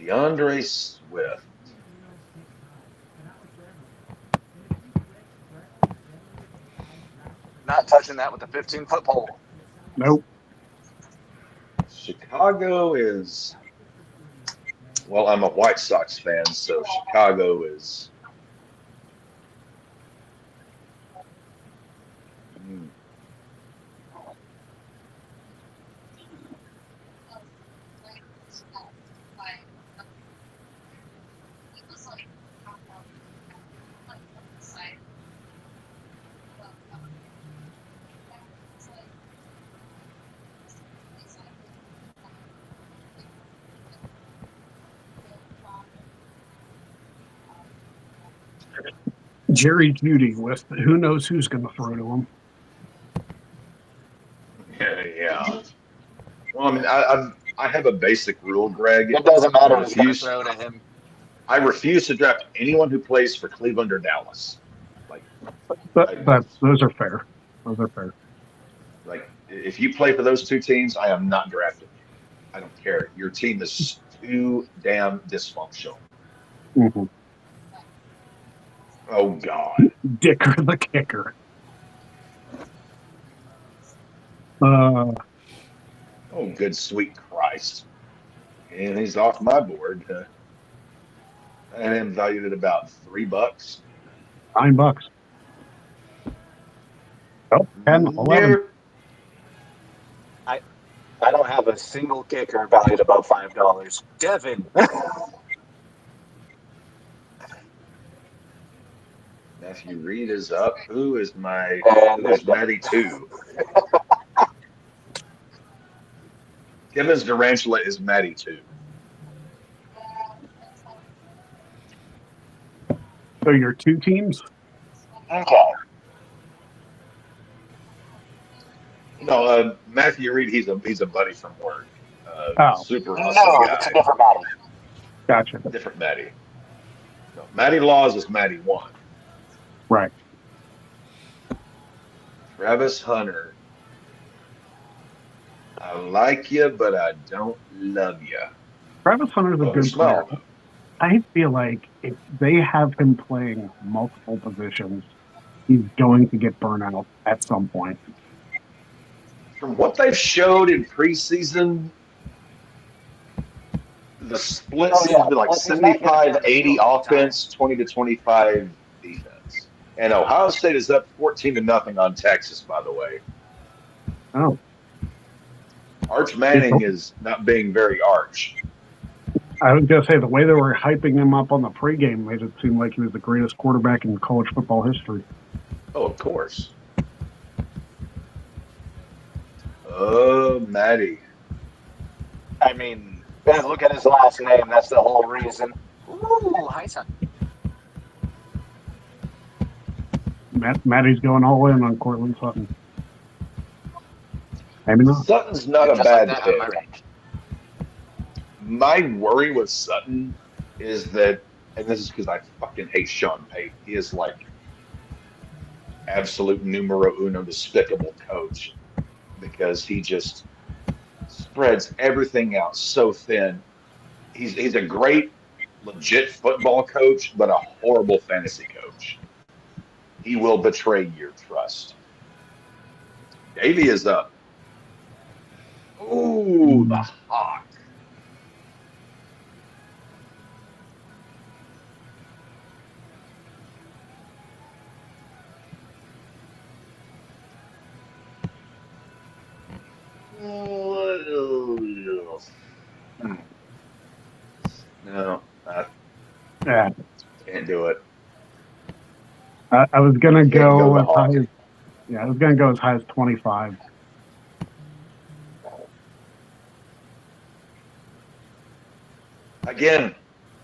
DeAndre Swift. Not touching that with a 15-foot pole. Nope. Chicago is, well, I'm a White Sox fan, so Chicago is. Jerry Judy with who knows who's going to throw to him. Yeah. Well, I mean, I have a basic rule, Greg. It doesn't matter who's going to throw to him. I refuse to draft anyone who plays for Cleveland or Dallas. Like, those are fair. Those are fair. Like, if you play for those two teams, I am not drafting you. I don't care. Your team is too damn dysfunctional. Mm-hmm. Oh, God. Dicker the kicker. Oh, good sweet Christ. And he's off my board. I had him valued at about $3. $9. Oh, 10, 11. I don't have a single kicker valued above $5. Devin. Matthew Reed is up. Who is Matty 2? Gibbons Durantula is Matty 2. So you're two teams? Okay. No, Matthew Reed, he's a buddy from work. Super awesome No, guy. it's a different Matty. Gotcha. Different Matty. No, Matty Laws is Matty 1. Right. Travis Hunter. I like you, but I don't love you. Travis Hunter's a good player. Smell. I feel like if they have him playing multiple positions, he's going to get burnout at some point. From what they've showed in preseason, the split seems to be like 75-80 offense, 20-25 defense. And Ohio State is up 14-0 on Texas, by the way. Oh. Arch Manning is not being very arch. I was going to say, the way they were hyping him up on the pregame made it seem like he was the greatest quarterback in college football history. Oh, of course. Oh, Maddie. I mean, look at his last name. That's the whole reason. Ooh, hi, son. Maddie's going all in on Cortland Sutton. Maybe not. Sutton's not a Just bad like that, pick. am I right? My worry with Sutton is that, and this is because I fucking hate Sean Payton. He is like absolute numero uno despicable coach because he just spreads everything out so thin. He's a great, legit football coach, but a horrible fantasy coach. He will betray your trust. Davey is up. Ooh, the Hawk. No, I Yeah. can't do it. I was going to go the as high Hawk. as, I was going to go as high as 25. Again,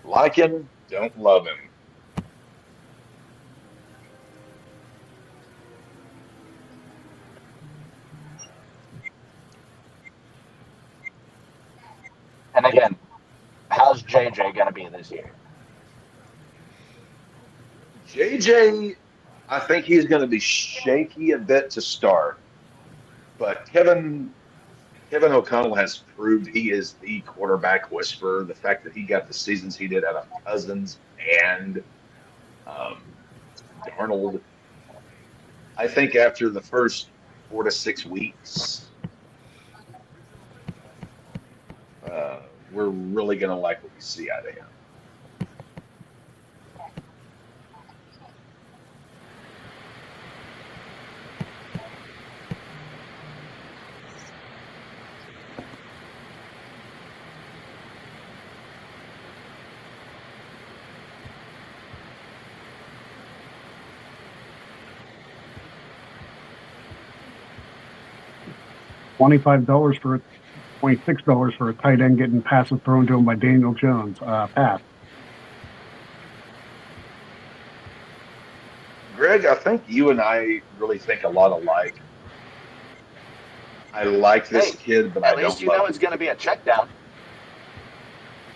like him, don't love him. And again, how's JJ going to be this year? JJ, I think he's going to be shaky a bit to start, but Kevin O'Connell has proved he is the quarterback whisperer. The fact that he got the seasons he did out of Cousins and Darnold, I think after the first 4 to 6 weeks, we're really going to like what we see out of him. $25 for $26 for a tight end getting passes thrown to him by Daniel Jones. Pass. Greg, I think you and I really think a lot alike. I like this kid, but I At don't least you love know him. it's going to be a check down.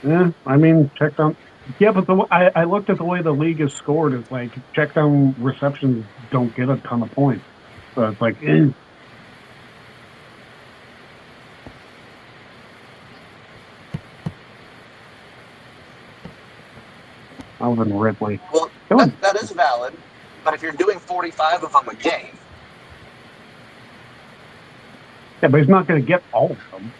Yeah, I mean, check down. Yeah, but I looked at the way the league is scored. It's like check down receptions don't get a ton of points. So it's like, Alvin Ridley. Well, that is valid. But if you're doing 45 of them a game, Yeah, but he's not going to get all of them.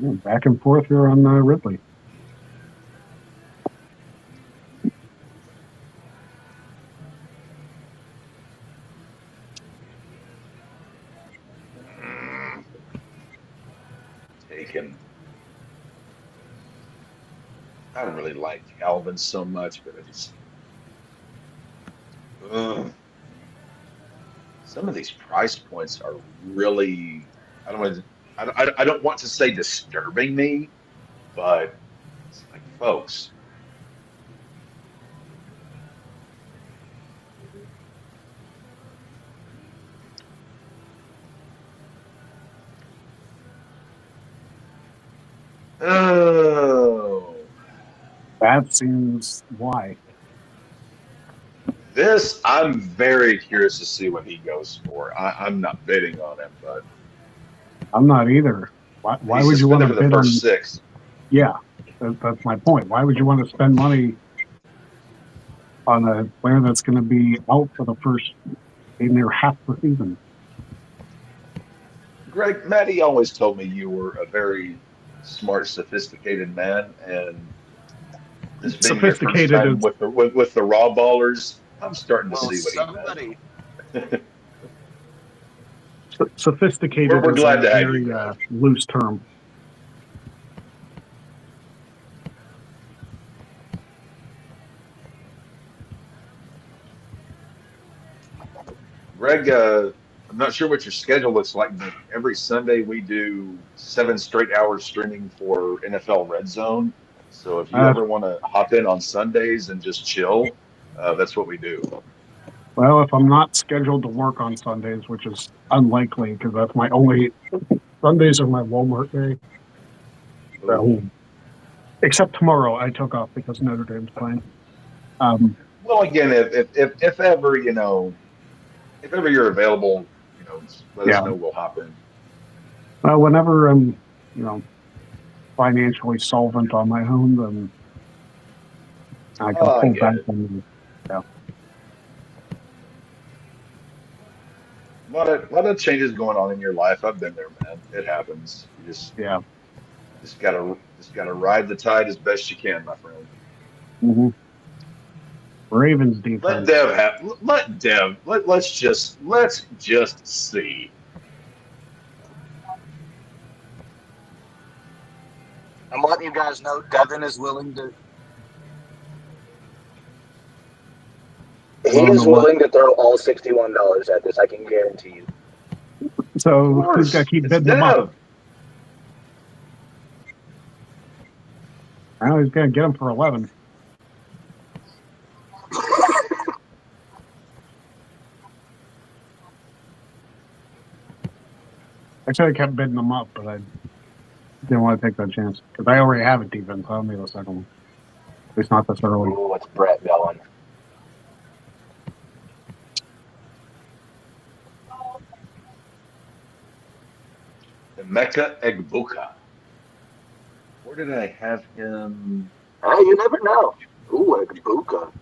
Yeah, back and forth here on Ridley. Take him. I don't really like Calvin so much, but I just some of these price points are really. I don't want to say disturbing me, but it's like, folks. Oh, That seems why. this I'm very curious to see what he goes for. I'm not bidding on him, but I'm not either. Why he's would you want suspended to for the bid on? first 6? Yeah, That's my point. Why would you want to spend money on a player that's going to be out for the first in their half the season? Greg, Maddie always told me you were a very smart, sophisticated man, and this being your first Sophisticated time is with the raw ballers, I'm starting to Well, see what he somebody. meant. sophisticated We're is a glad to have you, very Greg. loose term. Greg, I'm not sure what your schedule looks like, but every Sunday we do 7 straight hours streaming for NFL Red Zone. So if you Uh, ever want to hop in on Sundays and just chill, that's what we do. well, if I'm not scheduled to work on Sundays, which is unlikely because that's my only Sundays are my Walmart day. Ooh. So, except tomorrow, I took off because Notre Dame's playing. Um, Well, again, if ever if ever you're available, just let us yeah. know. We'll hop in. Whenever I'm, financially solvent on my own, then I can Oh, I pull get back it. and yeah. A lot of changes going on in your life. I've been there, man. It happens. You just Yeah. just gotta ride the tide as best you can, my friend. Mm-hmm. Ravens Let defense. Dev have. Let Dev. Let's just see. I'm letting you guys know Devin is willing to. He Well, is willing to throw all $61 at this. I can guarantee you. Of So who's got to course, keep it's bidding them up? Dev. Now he's going to get them for 11. I should have kept bidding them up, but I didn't want to take that chance because I already have a defense. I don't need a second one. At least not this early. Ooh, what's Brett going? Emeka Egbuka. Where did I have him? Hey, you never know. Ooh, Egbuka.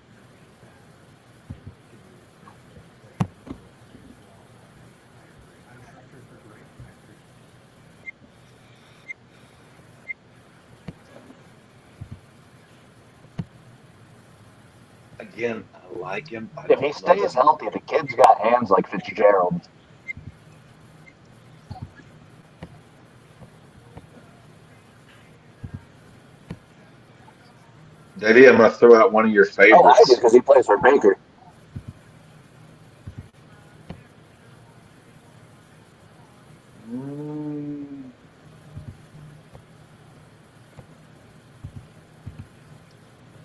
Again, I like him. I If he don't love stays him. healthy, the kid's got hands like Fitzgerald. Davey, I'm going to throw out one of your Oh, I do favorites. because he plays for Baker. Mm,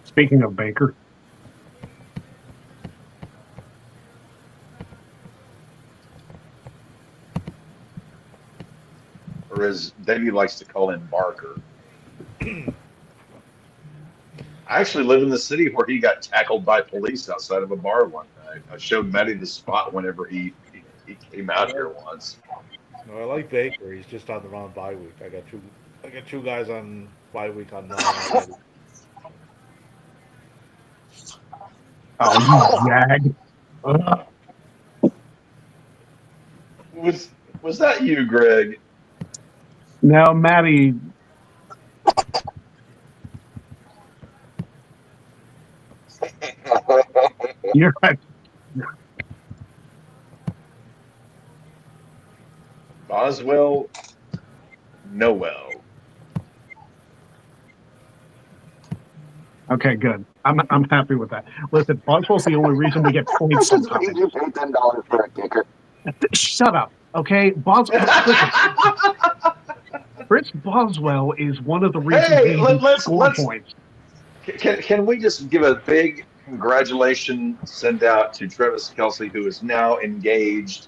Speaking of Baker, or as Davey likes to call him, Barker. I actually live in the city where he got tackled by police outside of a bar one night. I showed Matty the spot whenever he came out here once. No, I like Baker. He's just on the wrong bye week. I got two guys on bye week on mine already. oh, you jag. Ugh. Was that you, Greg? Now, Maddie, you're right. Boswell Noel. Okay, good. I'm happy with that. Listen, Boswell's the only reason we get points He sometimes. you pay $10 for a kicker. Shut up, okay? Boswell. Fritz Boswell is one of the reasons Hey, we let's score points. can we just give a big congratulations send out to Travis Kelsey, who is now engaged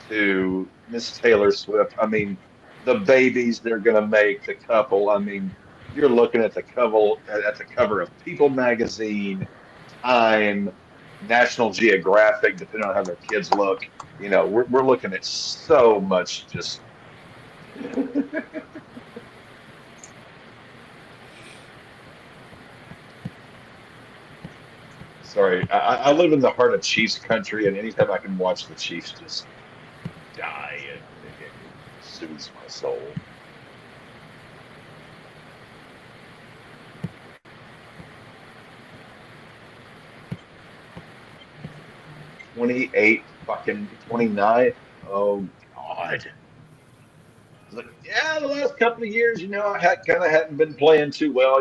to Miss Taylor Swift. I mean, the babies they're gonna make, the couple. I mean, you're looking at the cover of People magazine, Time, National Geographic, depending on how their kids look. We're looking at so much just Sorry, I live in the heart of Chiefs country, and anytime I can watch the Chiefs just die, it soothes my soul. 28, fucking 29. Oh God. Look, yeah, the last couple of years, I had kind of hadn't been playing too well.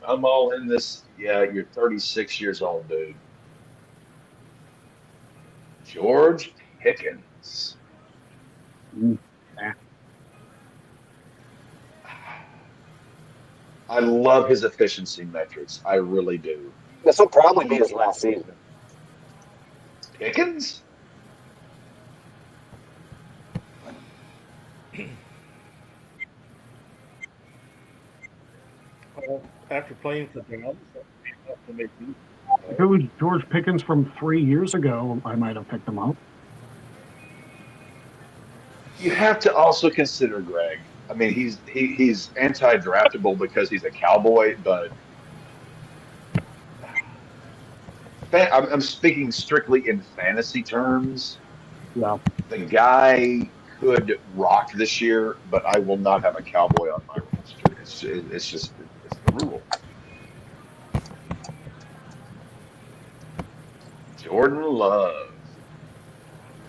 I'm all in this. Yeah, you're 36 years old, dude. George Pickens. Mm, eh. I love his efficiency metrics. I really do. This will probably be He his last season. Pickens? Well, after playing for them, to make these, If it was George Pickens from 3 years ago, I might have picked him up. You have to also consider Greg. I mean, he's anti-draftable because he's a cowboy, but I'm speaking strictly in fantasy terms. Yeah. The guy could rock this year, but I will not have a cowboy on my roster. It's just it's the rule. Jordan Love.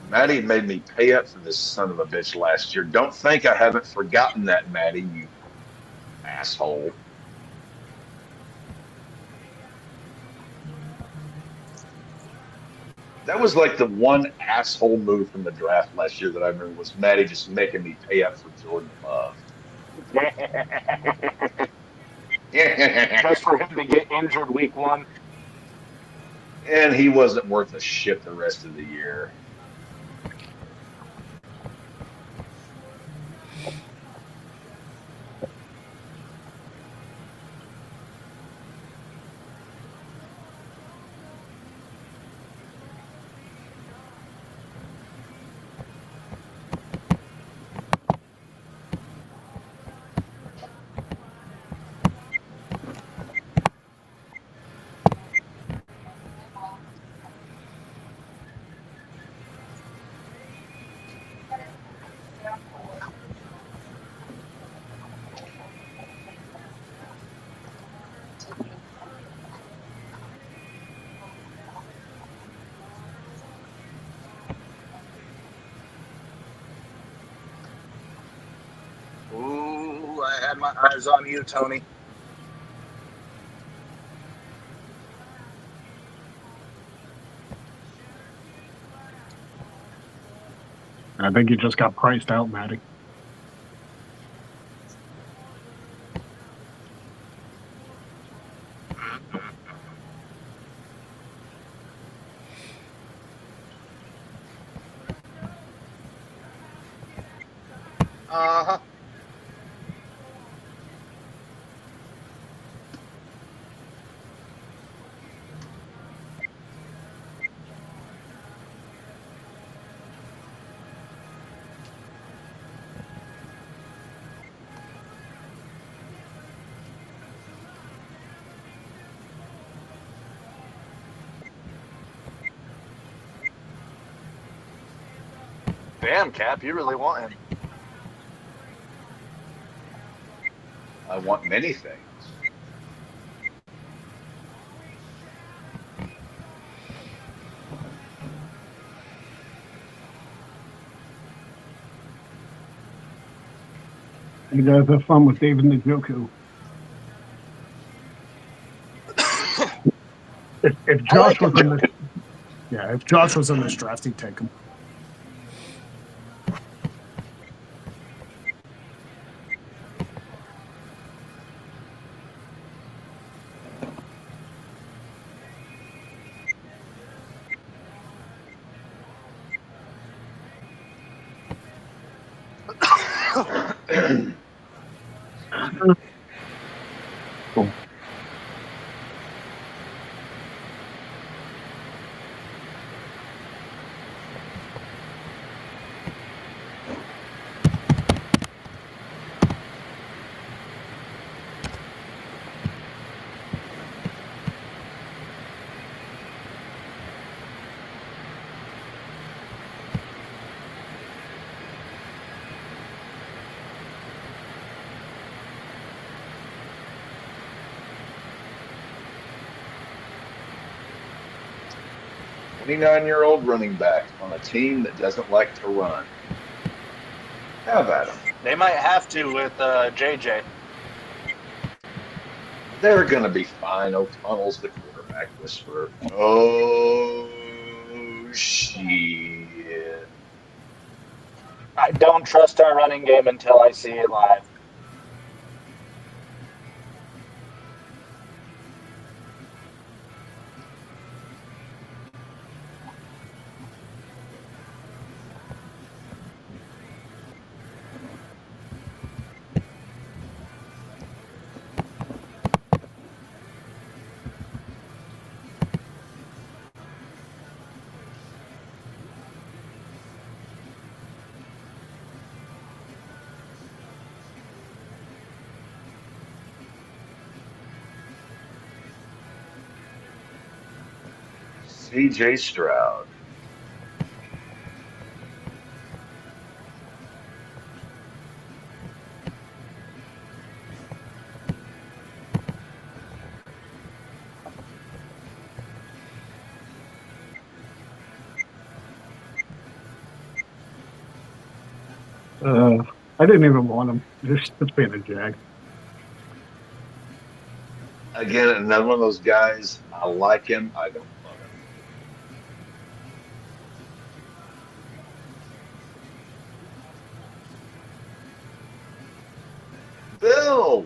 Maddie made me pay up for this son of a bitch last year. Don't think I haven't forgotten that, Maddie, you asshole. That was like the one asshole move from the draft last year that I remember was Maddie just making me pay up for Jordan Love. Just for him to get injured week one. And he wasn't worth a shit the rest of the year. Ooh, I had my eyes on you, Tony. I think you just got priced out, Matty. Uh-huh. Damn, Cap, you really want him. I want many things. You guys have fun with David Njoku. If Josh was in this, yeah, if Josh was in this draft, he'd take him. Cool. 29-year-old running back on a team that doesn't like to run. Have at them. They might have to with JJ. They're going to be fine. O'Connell's the quarterback whisperer. Oh, shit. I don't trust our running game until I see it live. CJ Stroud. I didn't even want him. Just being a jag. Again, another one of those guys. I like him. I don't love him. Bill.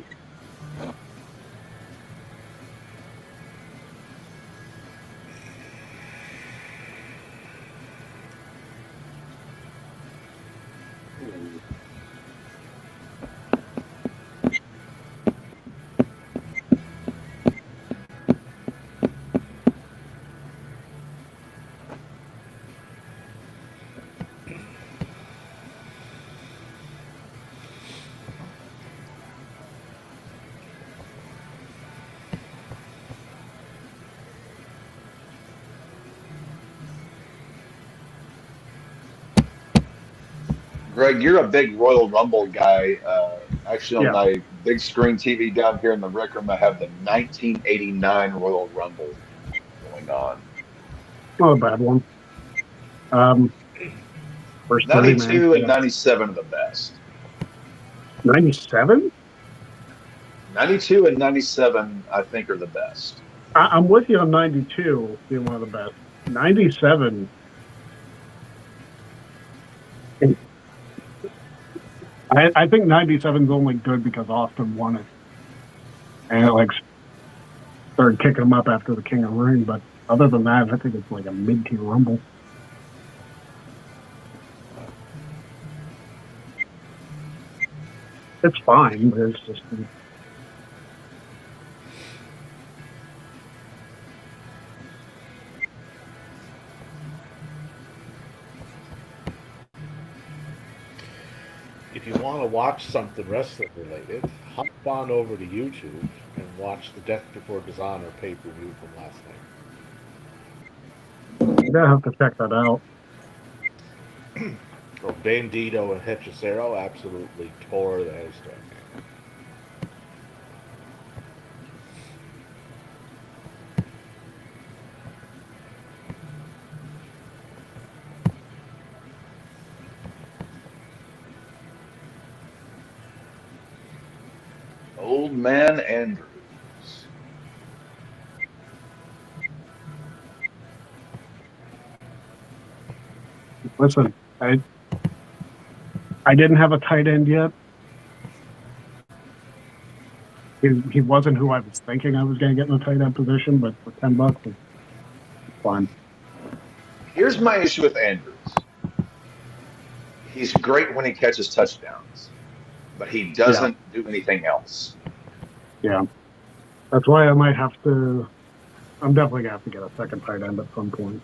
Greg, you're a big Royal Rumble guy. Actually, on Yeah. my big screen TV down here in the rec room, I have the 1989 Royal Rumble going on. Not a bad one. First 92 and yeah. 97 are the best. 97? 92 and 97, I think, are the best. I'm with you on 92 being one of the best. 97. I think 97 is only good because Austin won it. And it like started kicking him up after the King of the Ring. But other than that, I think it's like a mid-tier Rumble. It's fine, but it's just... If you want to watch something wrestling related, hop on over to YouTube and watch the Death Before Dishonor pay-per-view from last night. I'm gonna have to check that out. So Bandito and Hechicero absolutely tore the house down. Old Man Andrews. Listen, I didn't have a tight end yet. He wasn't who I was thinking I was going to get in the tight end position, but for $10, it's fine. Here's my issue with Andrews. He's great when he catches touchdowns, but he doesn't do anything else. Yeah. That's why I might have to... I'm definitely going to have to get a second tight end at some point.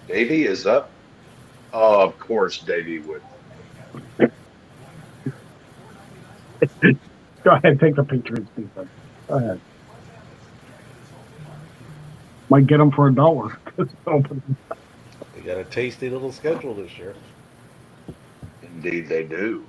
Davey is up. Oh, of course, Davey would. Go ahead, take the Patriots defense. Go ahead. Might get them for $1. They got a tasty little schedule this year. Indeed, they do.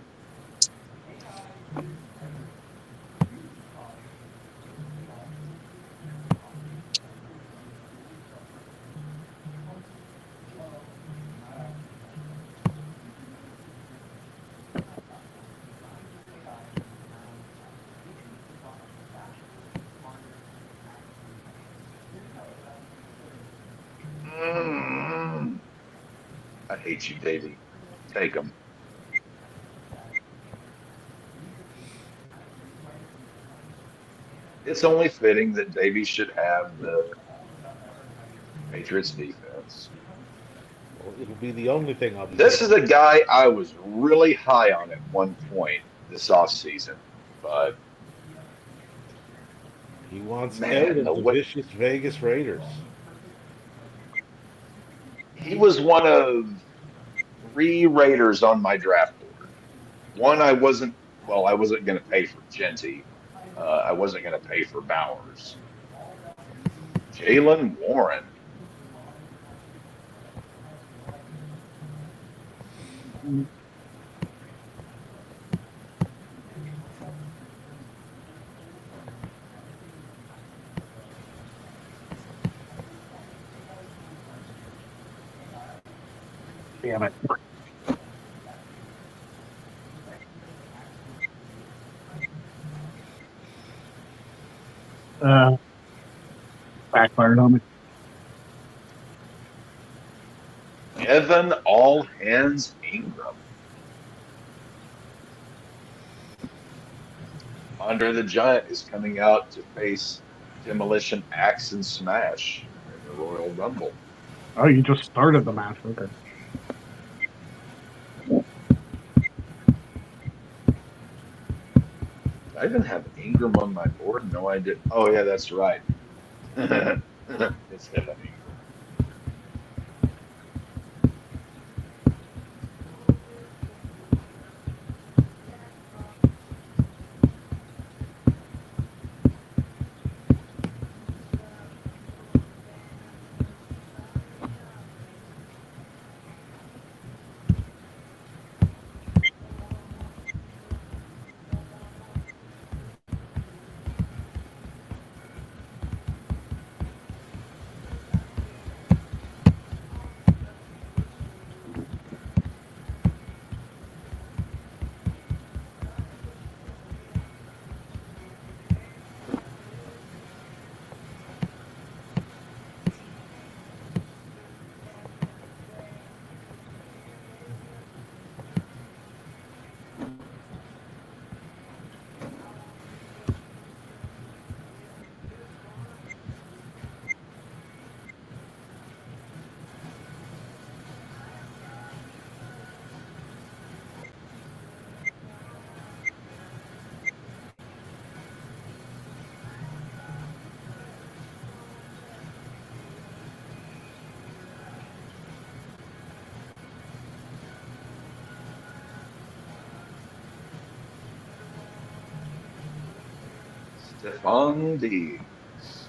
hate you, Davey. Take them. It's only fitting that Davey should have the Patriots defense. Well, it'll be the only thing I'll be This taking. is a guy I was really high on at one point this offseason, but He wants out man, of the vicious Vegas Raiders. he was one of three Raiders on my draft board. One, I wasn't going to pay for Genty. I wasn't going to pay for Bowers. Jalen Warren. Damn it. Backfired on me. Evan All Hands Ingram. Andre the Giant is coming out to face Demolition Axe and Smash in the Royal Rumble. Oh, you just started the match. Okay. I even have Ingram on my board. No, I didn't. Oh, yeah, that's right. It's Evan Ingram. Stephon Diggs.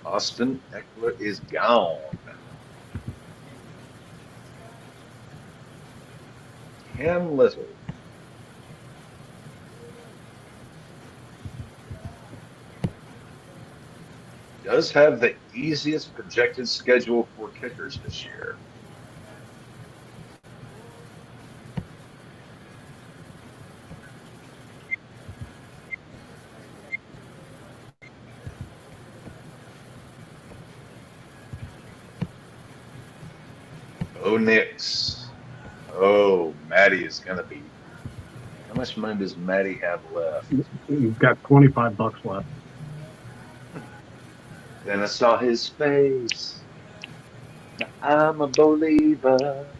Austin Eckler is gone. Cam Little. Does have the easiest projected schedule for kickers this year. Oh, Nix. Oh, Maddie is gonna be. How much money does Maddie have left? He's got $25 left. Then I saw his face. Now I'm a believer.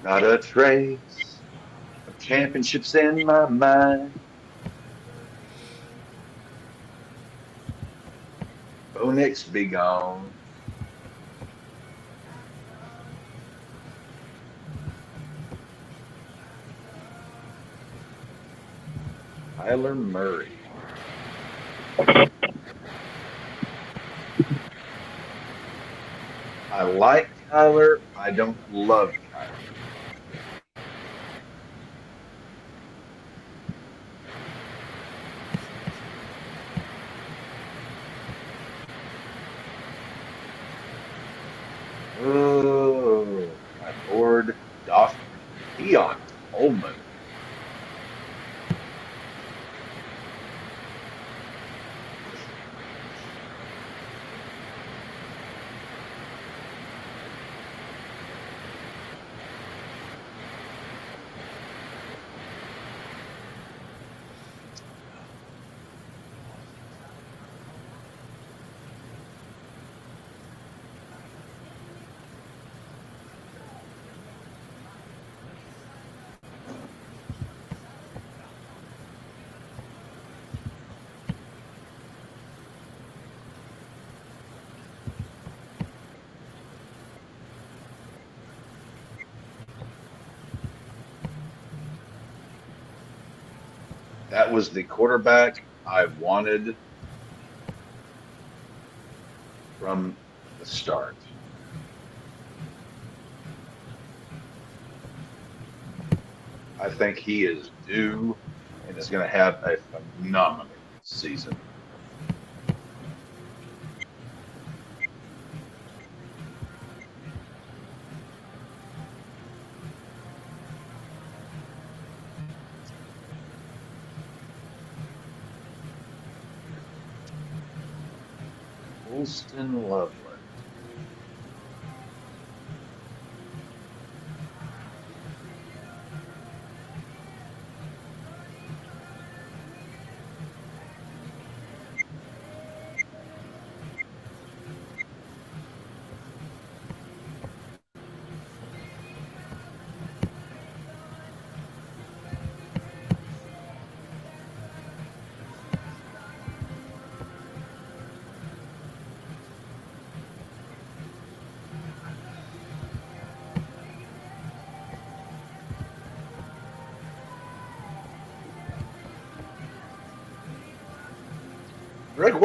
Not a trace of championships in my mind. Oh, Nix be gone. Tyler Murray. I like Kyler. I don't love Kyler. Oh, my Lord Dolphin. Keon Coleman. That was the quarterback I wanted from the start. I think he is due and is going to have a phenomenal season. Holston Loveland. Greg,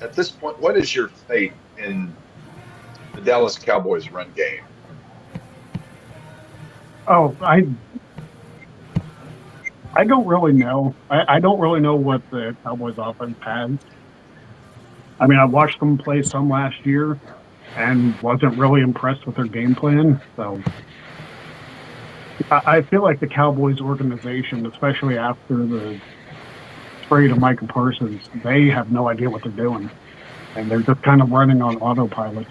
at this point, what is your fate in the Dallas Cowboys run game? Oh, I don't really know. I don't really know what the Cowboys offense has. I mean, I watched them play some last year and wasn't really impressed with their game plan. So I feel like the Cowboys organization, especially after the trade of Micah Parsons, they have no idea what they're doing. And they're just kind of running on autopilot.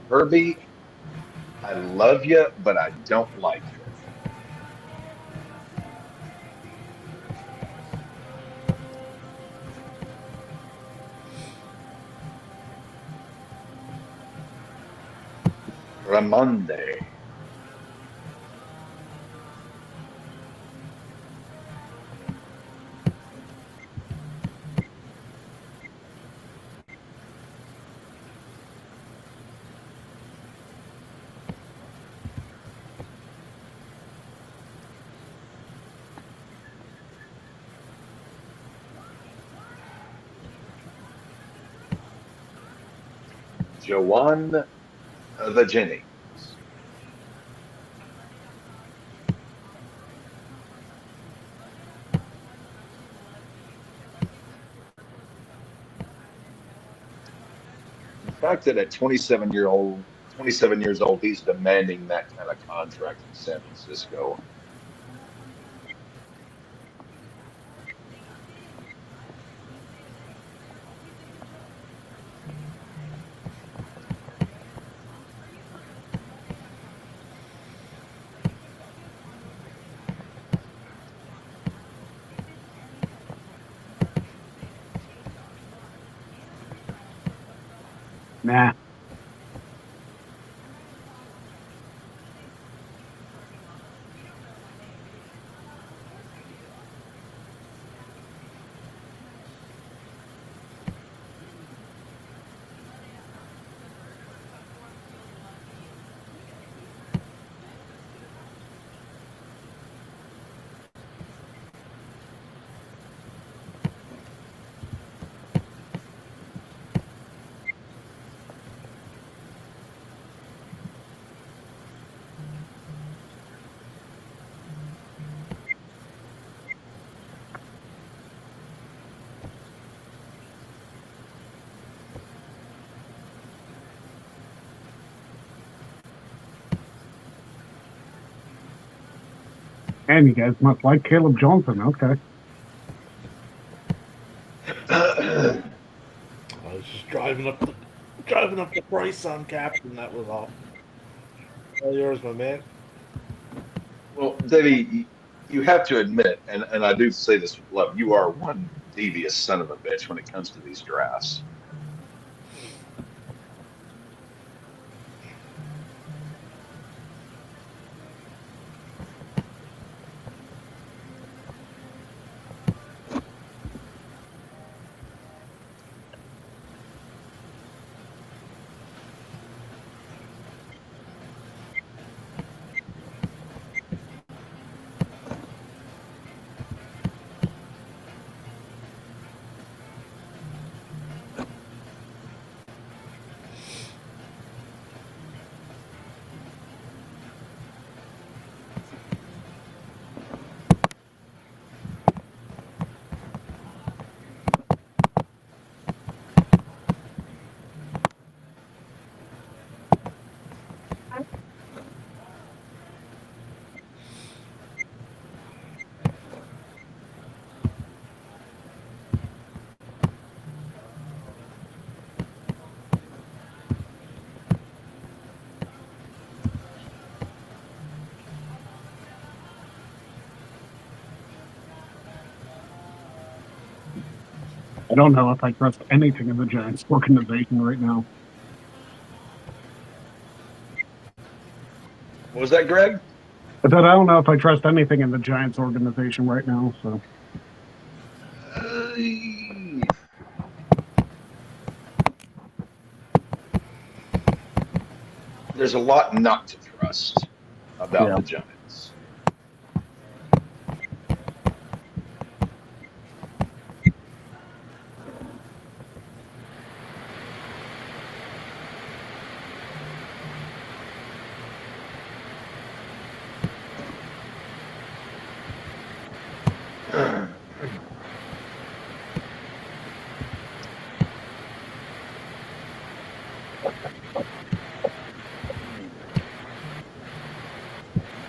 Herbie, I love you, but I don't like you. Ramonde. Joanne the Jennings. The fact that at 27 years old, he's demanding that kind of contract in San Francisco. Nah. And you guys must like Caleb Johnson. Okay. I was just driving up the price on Captain. That was all yours, my man. Well, Davey, you have to admit, and I do say this with love, you are one devious son of a bitch when it comes to these drafts. I don't know if I trust anything in the Giants organization right now. What was that, Greg? I said I don't know if I trust anything in the Giants organization right now. So There's a lot not to trust about Yeah. the Giants.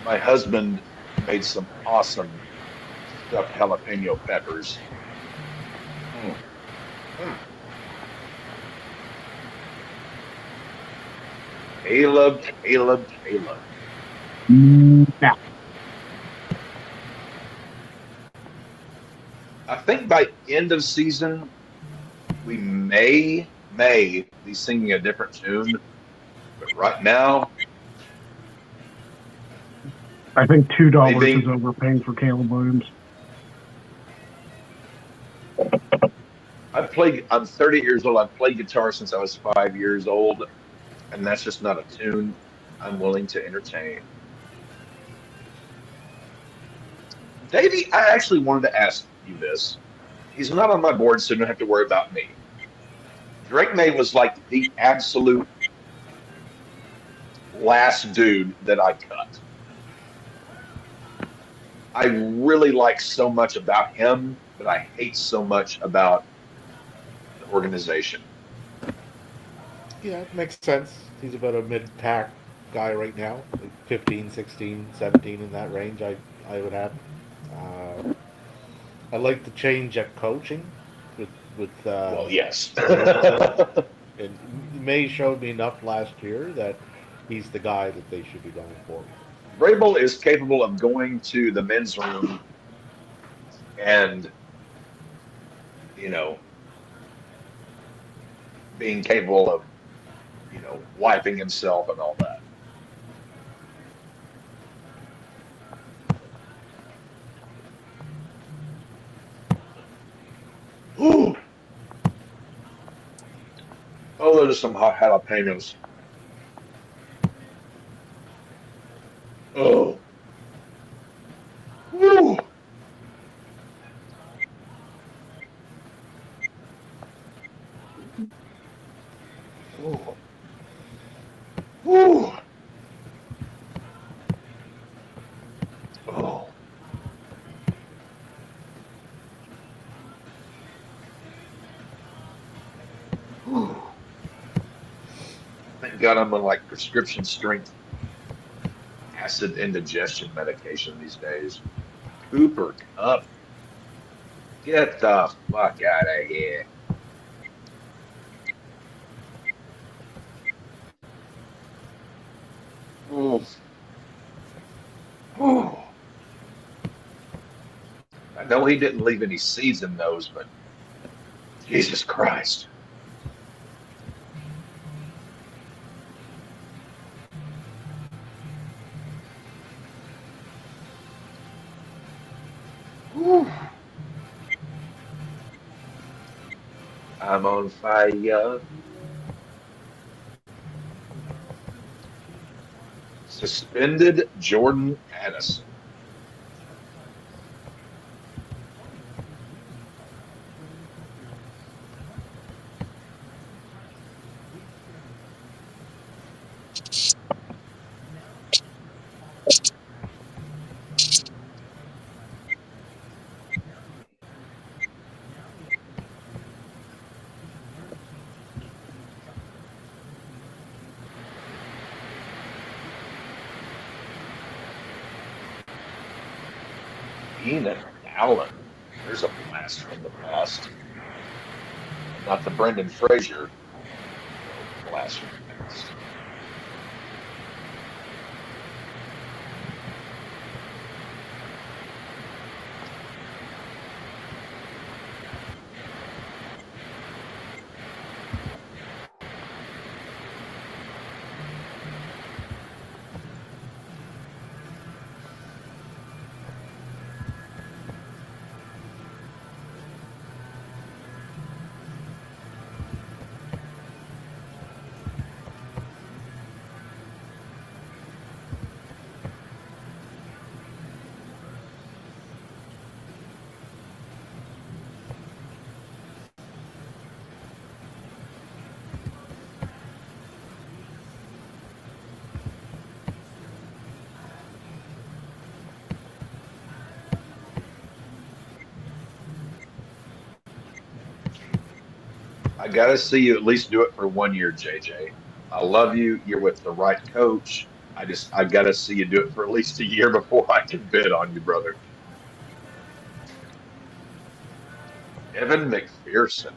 My husband made some awesome stuffed jalapeno peppers. Mm. Mm. Caleb. nah. I think by end of season, we may be singing a different tune, but right now, I think $2 maybe is overpaying for Caleb Williams. I'm 30 years old. I've played guitar since I was 5 years old, and that's just not a tune I'm willing to entertain. Davey, I actually wanted to ask you this. He's not on my board, so you don't have to worry about me. Drake May was like the absolute last dude that I cut. I really like so much about him, but I hate so much about the organization. Yeah, it makes sense. He's about a mid-pack guy right now, like 15, 16, 17 in that range. I would have. Uh, I like the change at coaching with Well, yes. Wilson. And May showed me enough last year that he's the guy that they should be going for. Vrabel is capable of going to the men's room and, you know, being capable of, wiping himself and all that. Ooh. Oh, those are some hot jalapenos. Oh. Woo. Oh. Woo. Oh. Whew. Thank God I'm on like prescription strength acid indigestion medication these days. Cooper Cup, get the fuck out of here. Ooh. Ooh. I know he didn't leave any seeds in those, but Jesus Christ. Whew. I'm on fire. Suspended Jordan Addison. Keenan Allen. There's a blast from the past. Not the Brendan Fraser blast from the past. I gotta see you at least do it for 1 year, JJ. I love you. You're with the right coach. I gotta see you do it for at least a year before I can bid on you, brother. Evan McPherson.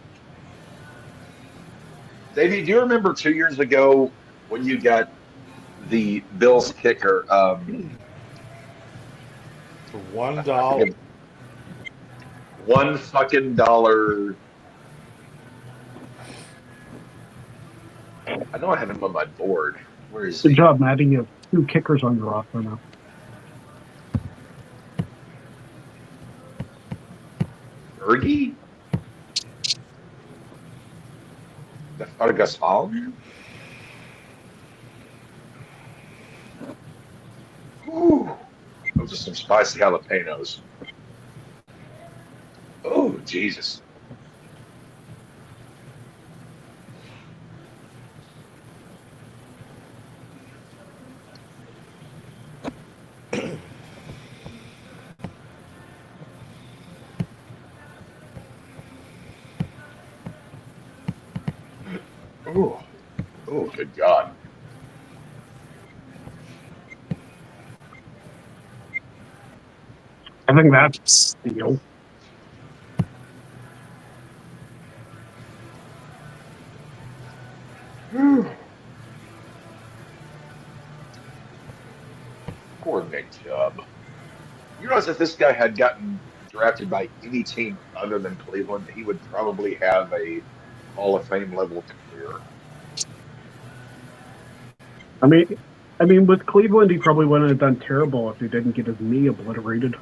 Davey, do you remember 2 years ago when you got the Bills kicker? For $1. $1 fucking dollar. I know I have him on my board. Where is Good he? job, Maddie. You have 2 kickers on your roster now. Fergie? The Ferguson? Ooh, those are some spicy jalapenos. Oh, Jesus. good God. I think that's steel. Poor Nick Chubb. You realize if this guy had gotten drafted by any team other than Cleveland, he would probably have a Hall of Fame level career. I mean, with Cleveland, he probably wouldn't have done terrible if he didn't get his knee obliterated.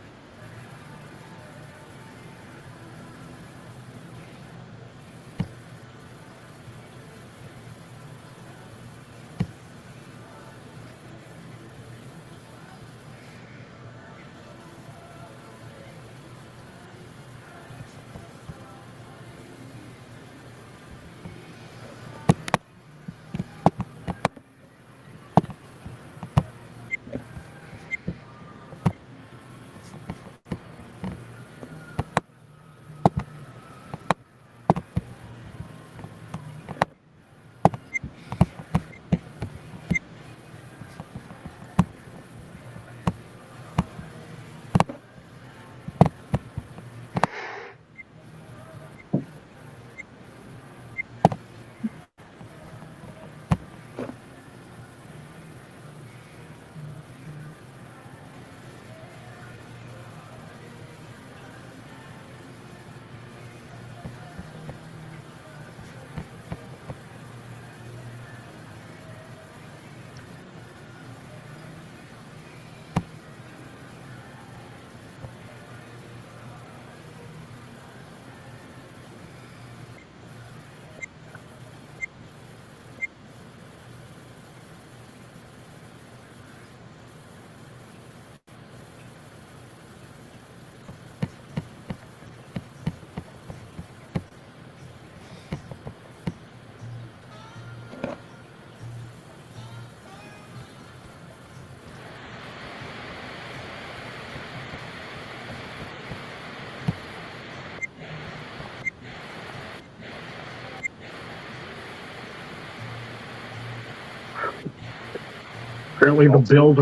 Apparently, the Bills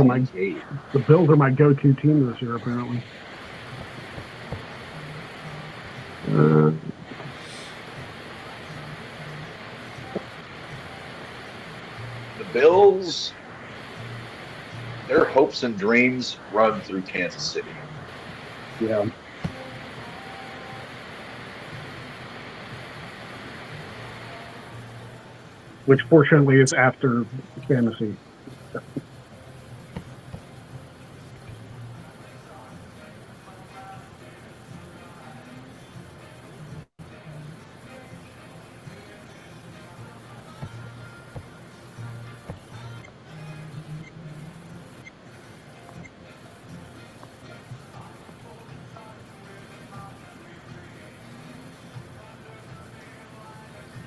are my go-to team this year. Apparently, The Bills, their hopes and dreams run through Kansas City. yeah. Which fortunately is after fantasy.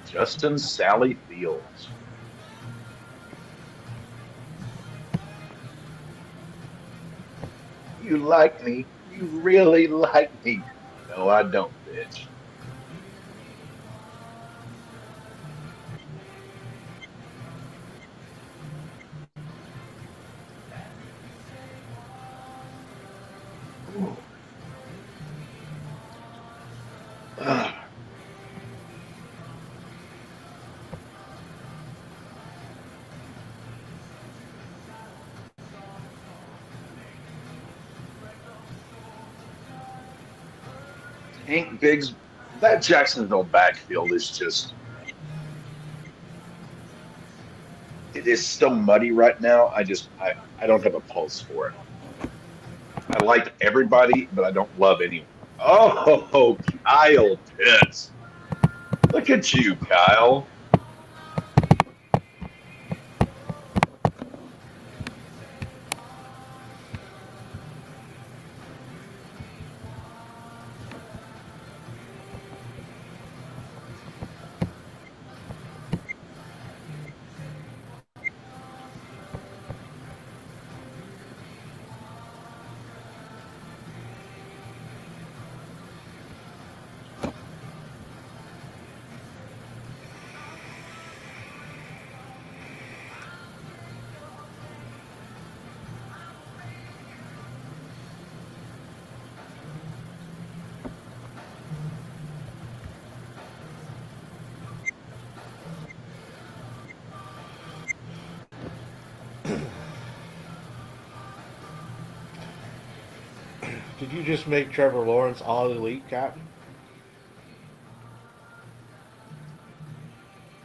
Justin Sally Fields. You like me. You really like me. No, I don't, bitch. Ooh. Ah. Hank Biggs, that Jacksonville backfield is just, it is so muddy right now. I don't have a pulse for it. I like everybody, but I don't love anyone. Oh, Kyle Pitts. Look at you, Kyle. Did you just make Trevor Lawrence all elite, Captain?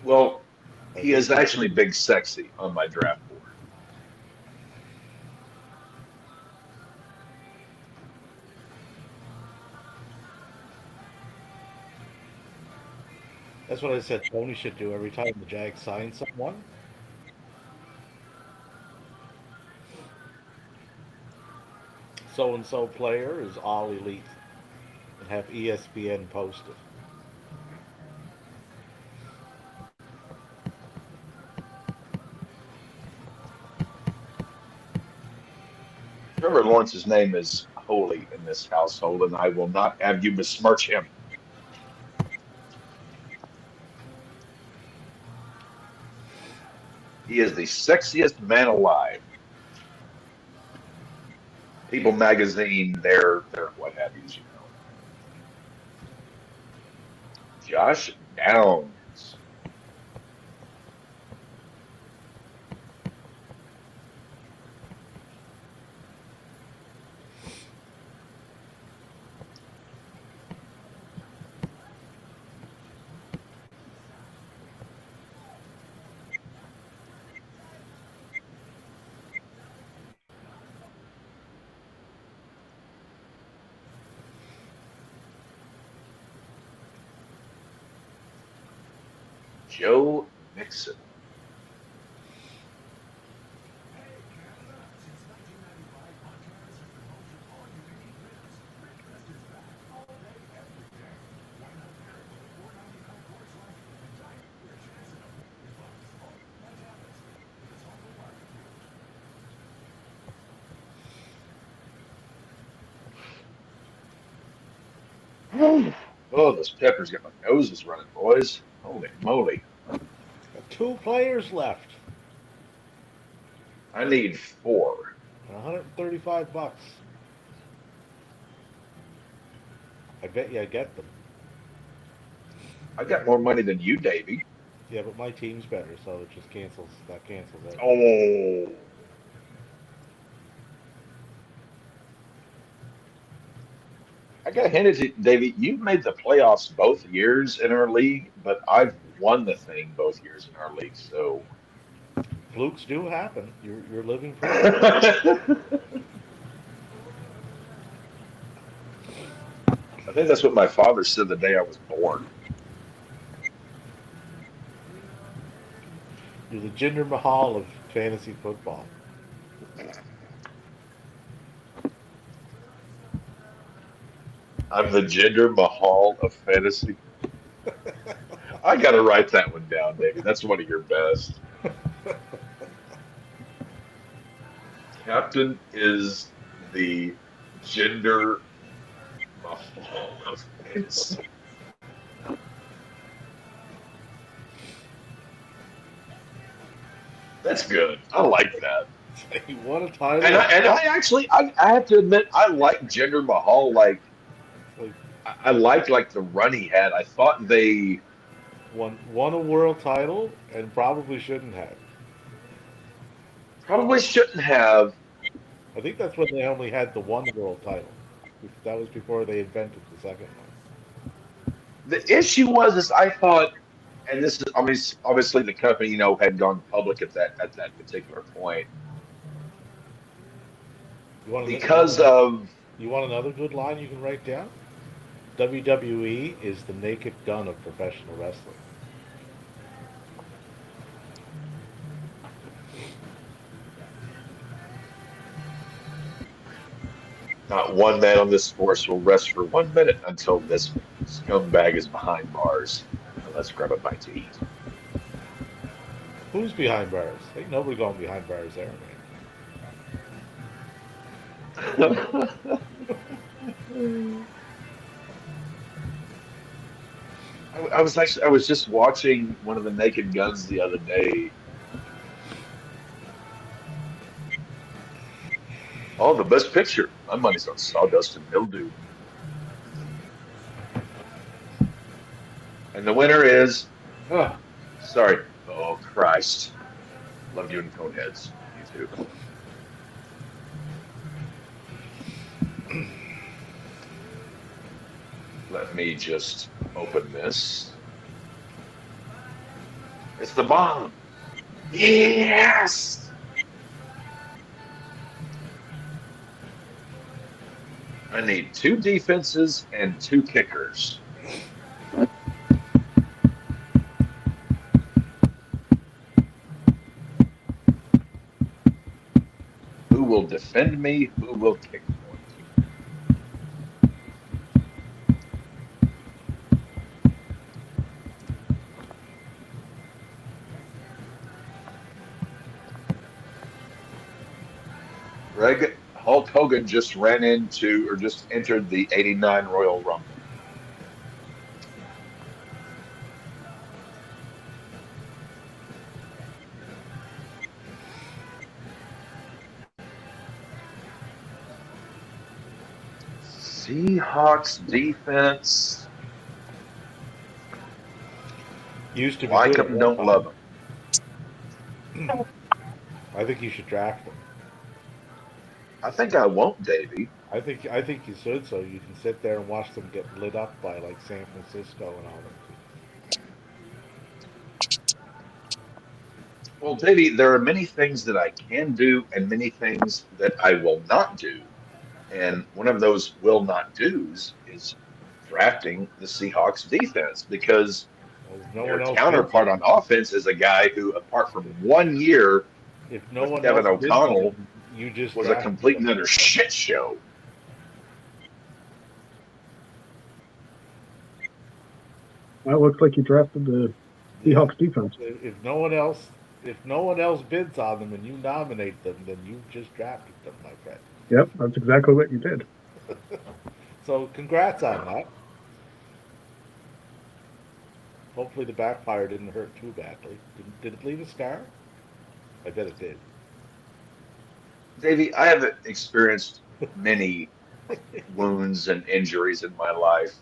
Well, he is actually big sexy on my draft board. That's what I said Tony should do every time the Jags sign someone. So and so player is all elite, and have ESPN posted. Trevor Lawrence's name is holy in this household, and I will not have you besmirch him. He is the sexiest man alive. People magazine, they're what have yous, you know. Josh Downs. Joe Mixon. Oh, those peppers get my noses running, boys. Holy moly. Got 2 players left. I need 4. $135. I bet you I get them. I got more money than you, Davey. Yeah, but my team's better, so it just cancels. That cancels out. Oh. I got to hand it to Davey. You've made the playoffs both years in our league, but I've won the thing both years in our league. So Flukes do happen. You're living proof. I think that's what my father said the day I was born. You're the Jinder Mahal of fantasy football. I'm the Jinder Mahal of fantasy. I got to write that one down, Davey. That's one of your best. Captain is the Jinder Mahal of fantasy. That's good. I like that. What a title! And I actually, I have to admit, I like Jinder Mahal. Like, I liked like the run he had. I thought they won a world title and probably shouldn't have. probably shouldn't have. I think that's when they only had the one world title. That was before they invented the second one. The issue was is I thought, and this is obviously the company had gone public at that particular point because of. You want another good line you can write down? WWE is the naked gun of professional wrestling. Not one man on this force will rest for 1 minute until this scumbag is behind bars. Now let's grab a bite to eat. Who's behind bars? Ain't nobody going behind bars there, man. I was just watching one of the Naked Guns the other day. Oh, the best picture. My money's on Sawdust and Mildew. And the winner is. Oh, sorry. Oh, Christ. Love you and Coneheads. You too. Let me just open this. It's the bomb. Yes! I need 2 defenses and 2 kickers. Who will defend me? Who will kick point? Greg, Hulk Hogan just entered the '89 Royal Rumble. Seahawks defense. Used to be Like good them, at don't one love time. them. I think you should draft them. I think I won't, Davey. I think you should, so you can sit there and watch them get lit up by like San Francisco and all that. Well, Davey, there are many things that I can do and many things that I will not do. And one of those will not do's is drafting the Seahawks defense because Well, if no their one else counterpart bids on offense is a guy who, apart from 1 year if no with one Kevin else bids on O'Connell, them, you just was a draft complete and them. utter shit show. Well, it looks like you drafted the Seahawks defense. If no one else bids on them and you nominate them, then you just drafted them, my friend. Yep, that's exactly what you did. So congrats on that. Hopefully the backfire didn't hurt too badly. Did it leave a scar? I bet it did. Davey, I have experienced many wounds and injuries in my life.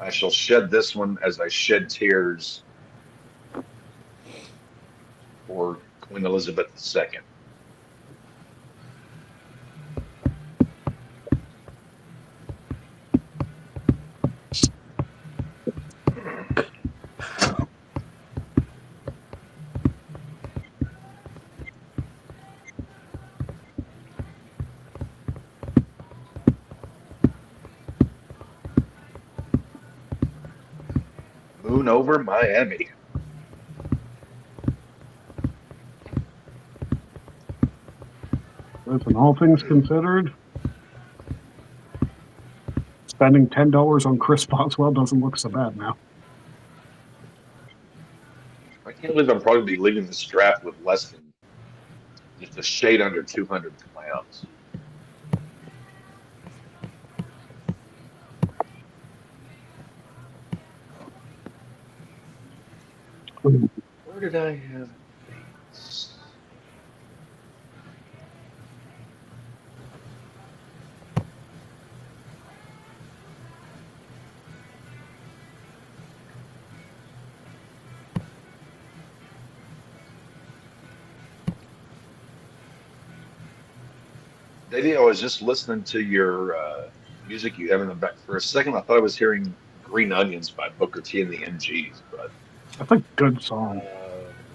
I shall shed this one as I shed tears for Queen Elizabeth II. Moon over Miami. Listen, all things considered, spending $10 on Chris Boswell doesn't look so bad now. I can't believe I'm probably leaving this draft with less than just a shade under 200 clowns. Where did I have these? Davey, I was just listening to your music you have in the back. For a second, I thought I was hearing Green Onions by Booker T and the MGs, but That's a good song.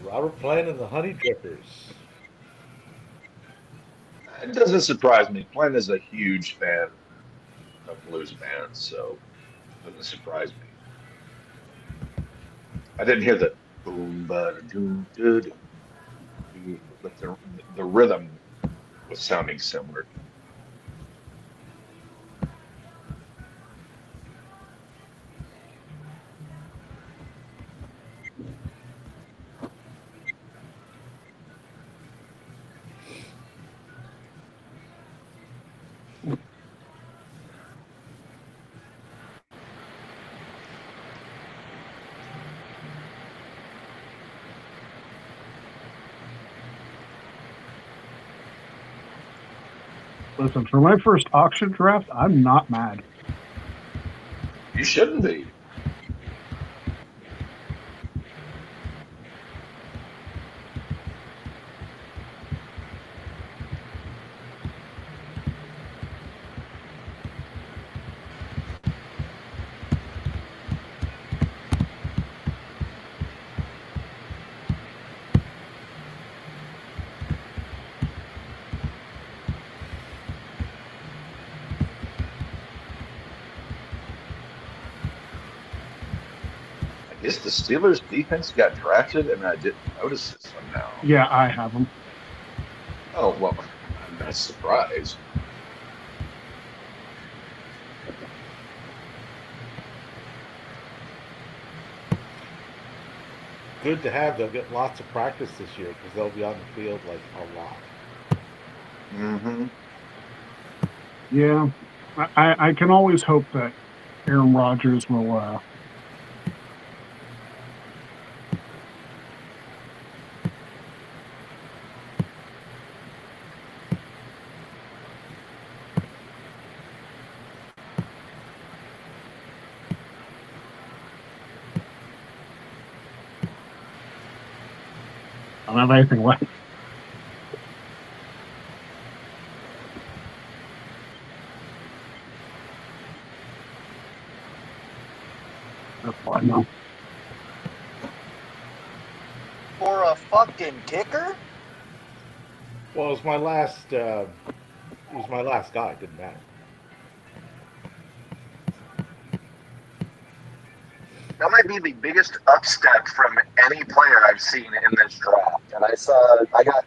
Robert Plant and the Honey Drippers. it doesn't surprise me. Plant is a huge fan of blues bands, so it doesn't surprise me. I didn't hear the boom, ba doom, doo, doo, but the rhythm was sounding similar. Listen, for my first auction draft, I'm not mad. You shouldn't be. guess the Steelers defense got drafted and I didn't notice it somehow. Yeah, I have them. Oh, well, I'm not surprised. Good to have. They'll get lots of practice this year because they'll be on the field like a lot. Mm-hmm. Yeah, I can always hope that Aaron Rodgers will. I don't have anything left. That's fine now. For a fucking kicker? Well, it was my last. It was my last guy. It didn't matter. That might be the biggest upstep from any player I've seen in this draft. And I got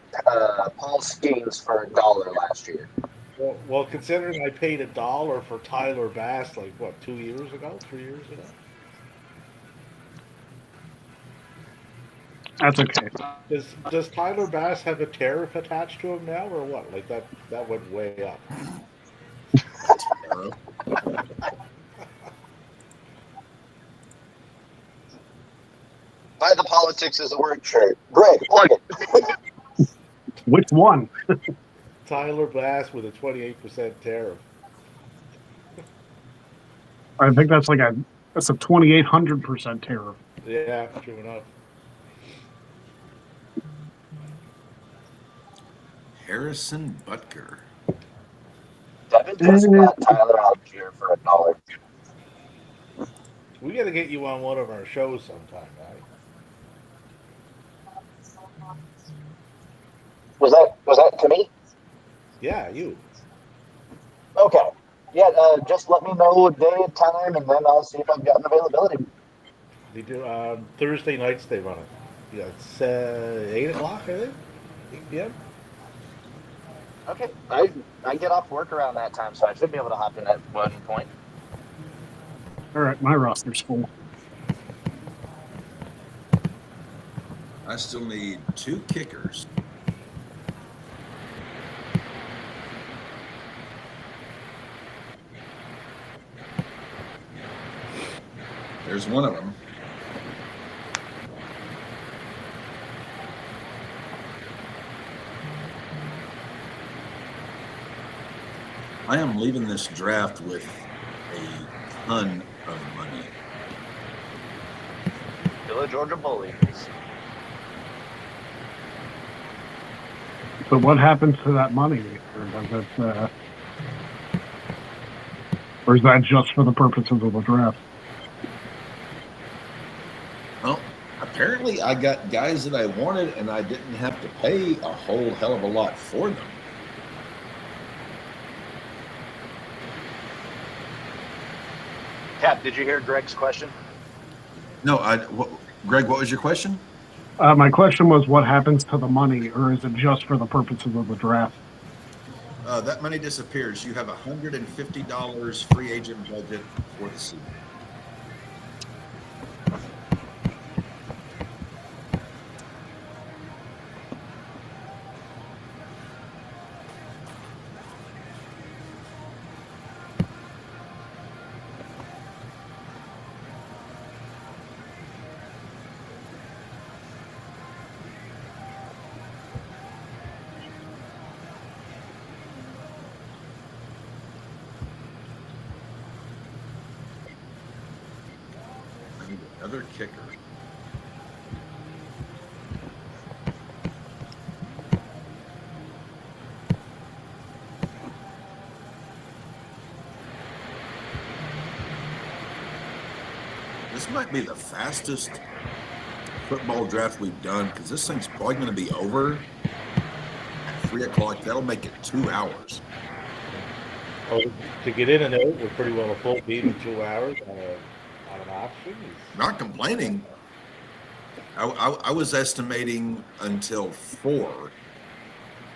Paul Skeens for $1 last year. Well, considering I paid $1 for Tyler Bass, like what, 2 years ago, 3 years ago. That's okay. Does Tyler Bass have a tariff attached to him now, or what? Like that went way up. Buy the politics is a word shirt. Greg, plug it. Which one? Tyler Bass with a 28% tariff. I think that's a 2,800% tariff. Yeah, true enough. Harrison Butker. Devin just got Tyler Algier for $1. We got to get you on one of our shows sometime, right? Was that to me? Yeah, you. Okay. Yeah, just let me know a day and time, and then I'll see if I've got an availability. They do Thursday nights. They run it. Yeah, it's 8 o'clock, I think. 8 p.m. Okay. I get off work around that time, so I should be able to hop in at one point. All right, my roster's full. I still need 2 kickers. There's one of them. I am leaving this draft with a ton of money. Villa Georgia Bullies. So what happens to that money? Or is that just for the purposes of the draft? Well, apparently I got guys that I wanted, and I didn't have to pay a whole hell of a lot for them. Cap, did you hear Greg's question? No, Greg, what was your question? My question was, what happens to the money, or is it just for the purposes of the draft? That money disappears. You have $150 free agent budget for the season. Another kicker. This might be the fastest football draft we've done because this thing's probably going to be over at 3 o'clock. That'll make it 2 hours. Oh, to get in and out, we're pretty well a full beat in 2 hours. not an option. Not complaining. I was estimating until 4,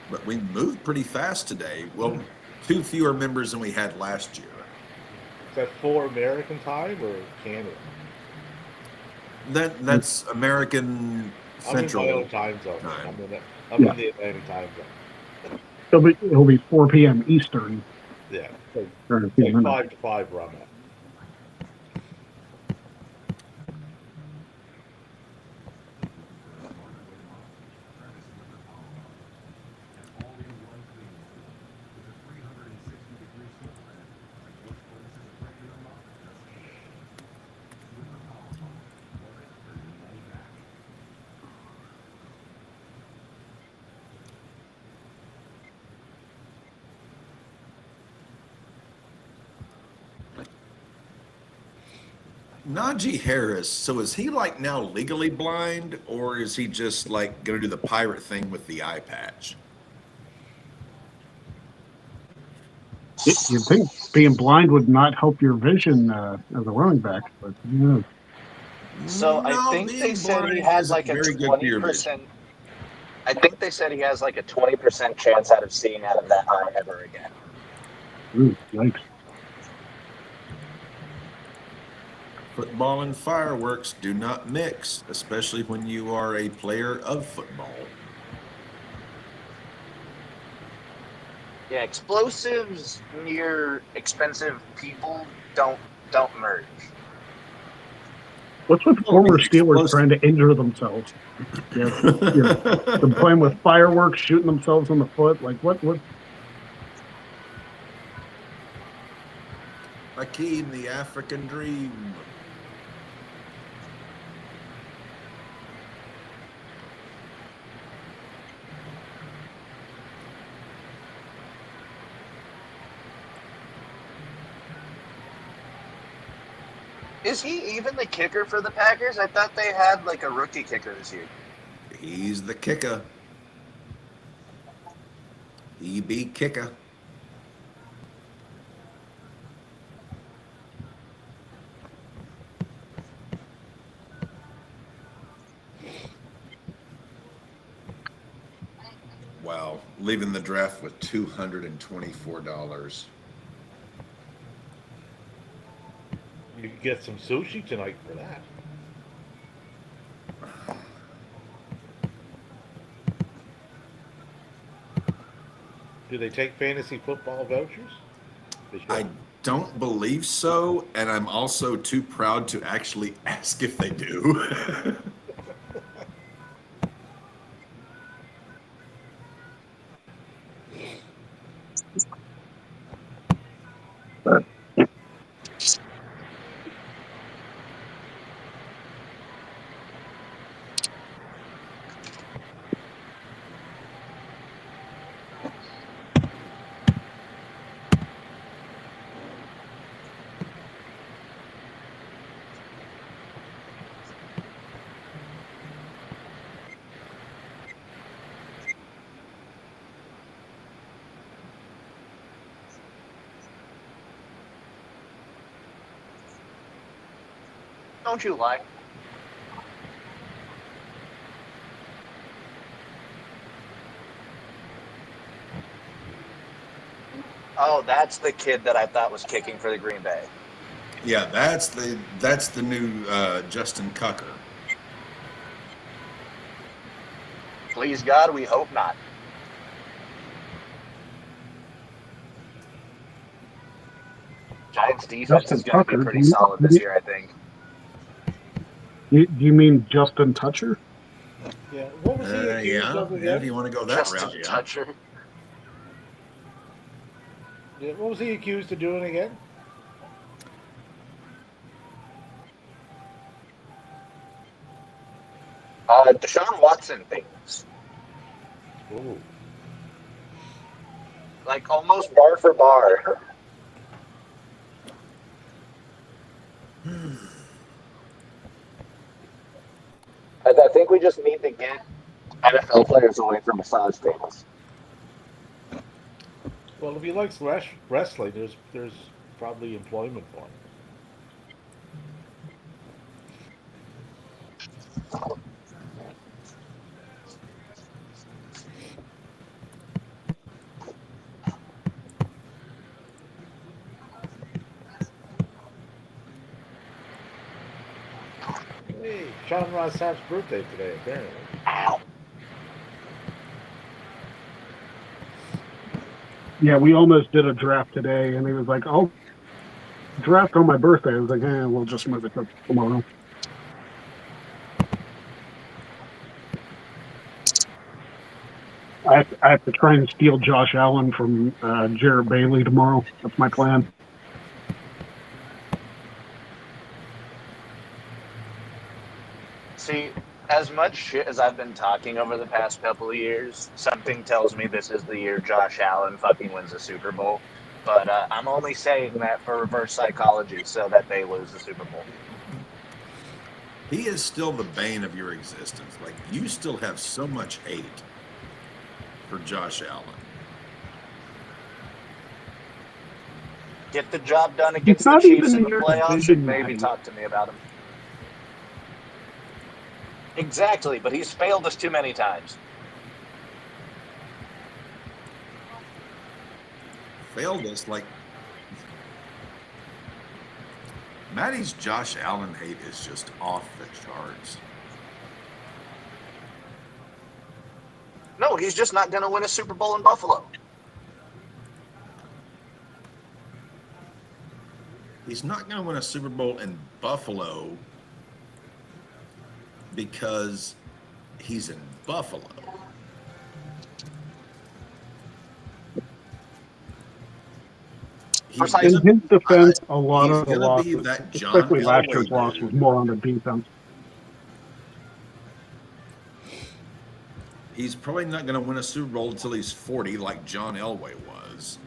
but we moved pretty fast today. Well, 2 fewer members than we had last year. Is that 4 American time or Canada? That's American Central. I'm in my own time zone. time. I'm in the Atlantic time zone. It'll be 4 p.m. Eastern. Yeah, so For a few like minutes. 5 to 5 where I'm at. Najee Harris. So is he like now legally blind, or is he just like going to do the pirate thing with the eye patch? You'd think being blind would not help your vision as a running back, but yeah. So I No, think being they said he blind had isn't like a very good for your vision. 20%. I think they said he has like a 20% chance out of seeing out of that eye ever again. Ooh, yikes. Football and fireworks do not mix, especially when you are a player of football. Yeah, explosives near expensive people don't merge. What's with former Steelers explosive. trying to injure themselves? Yeah, they're playing with fireworks, shooting themselves in the foot. Like what? Hakeem, the African dream. Is he even the kicker for the Packers? I thought they had like a rookie kicker this year. He's the kicker. He be kicker. Wow, leaving the draft with $224. You could get some sushi tonight for that. Do they take fantasy football vouchers? They should. I don't believe so, and I'm also too proud to actually ask if they do. Don't you lie. Oh, that's the kid that I thought was kicking for the Green Bay. Yeah, that's the new Justin Cucker. Please God, we hope not. Giants defense Justin is going to be Tucker, pretty solid this year, I think. Do you mean Justin Toucher? Yeah. What was he accused of Yeah, again? if you want to go that Just route, a yeah. toucher. Yeah, what was he accused of doing again? Deshaun Watson things. Ooh. Like almost bar for bar. I think we just need to get NFL players away from massage tables. Well, if he likes wrestling, there's probably employment for him. John Ross Sapp's birthday today, apparently. Ow. Yeah, we almost did a draft today, and he was like, "Oh, draft on my birthday." I was like, we'll just move it to tomorrow. I have to try and steal Josh Allen from Jared Bailey tomorrow. That's my plan. See, as much shit as I've been talking over the past couple of years, something tells me this is the year Josh Allen fucking wins the Super Bowl. But I'm only saying that for reverse psychology so that they lose the Super Bowl. He is still the bane of your existence. Like, you still have so much hate for Josh Allen. Get the job done against the not Chiefs even in the your playoffs division, and maybe Matty. talk to me about him. Exactly, but he's failed us too many times. Failed us like Matty's Josh Allen hate is just off the charts. No, he's just not going to win a Super Bowl in Buffalo. He's not going to win a Super Bowl in Buffalo because he's in Buffalo. He's Precisely. In his defense, a lot he's of the gonna losses, be that John especially last Elway year's loss, dude. was more on the defense. He's probably not going to win a Super Bowl until he's 40, like John Elway was.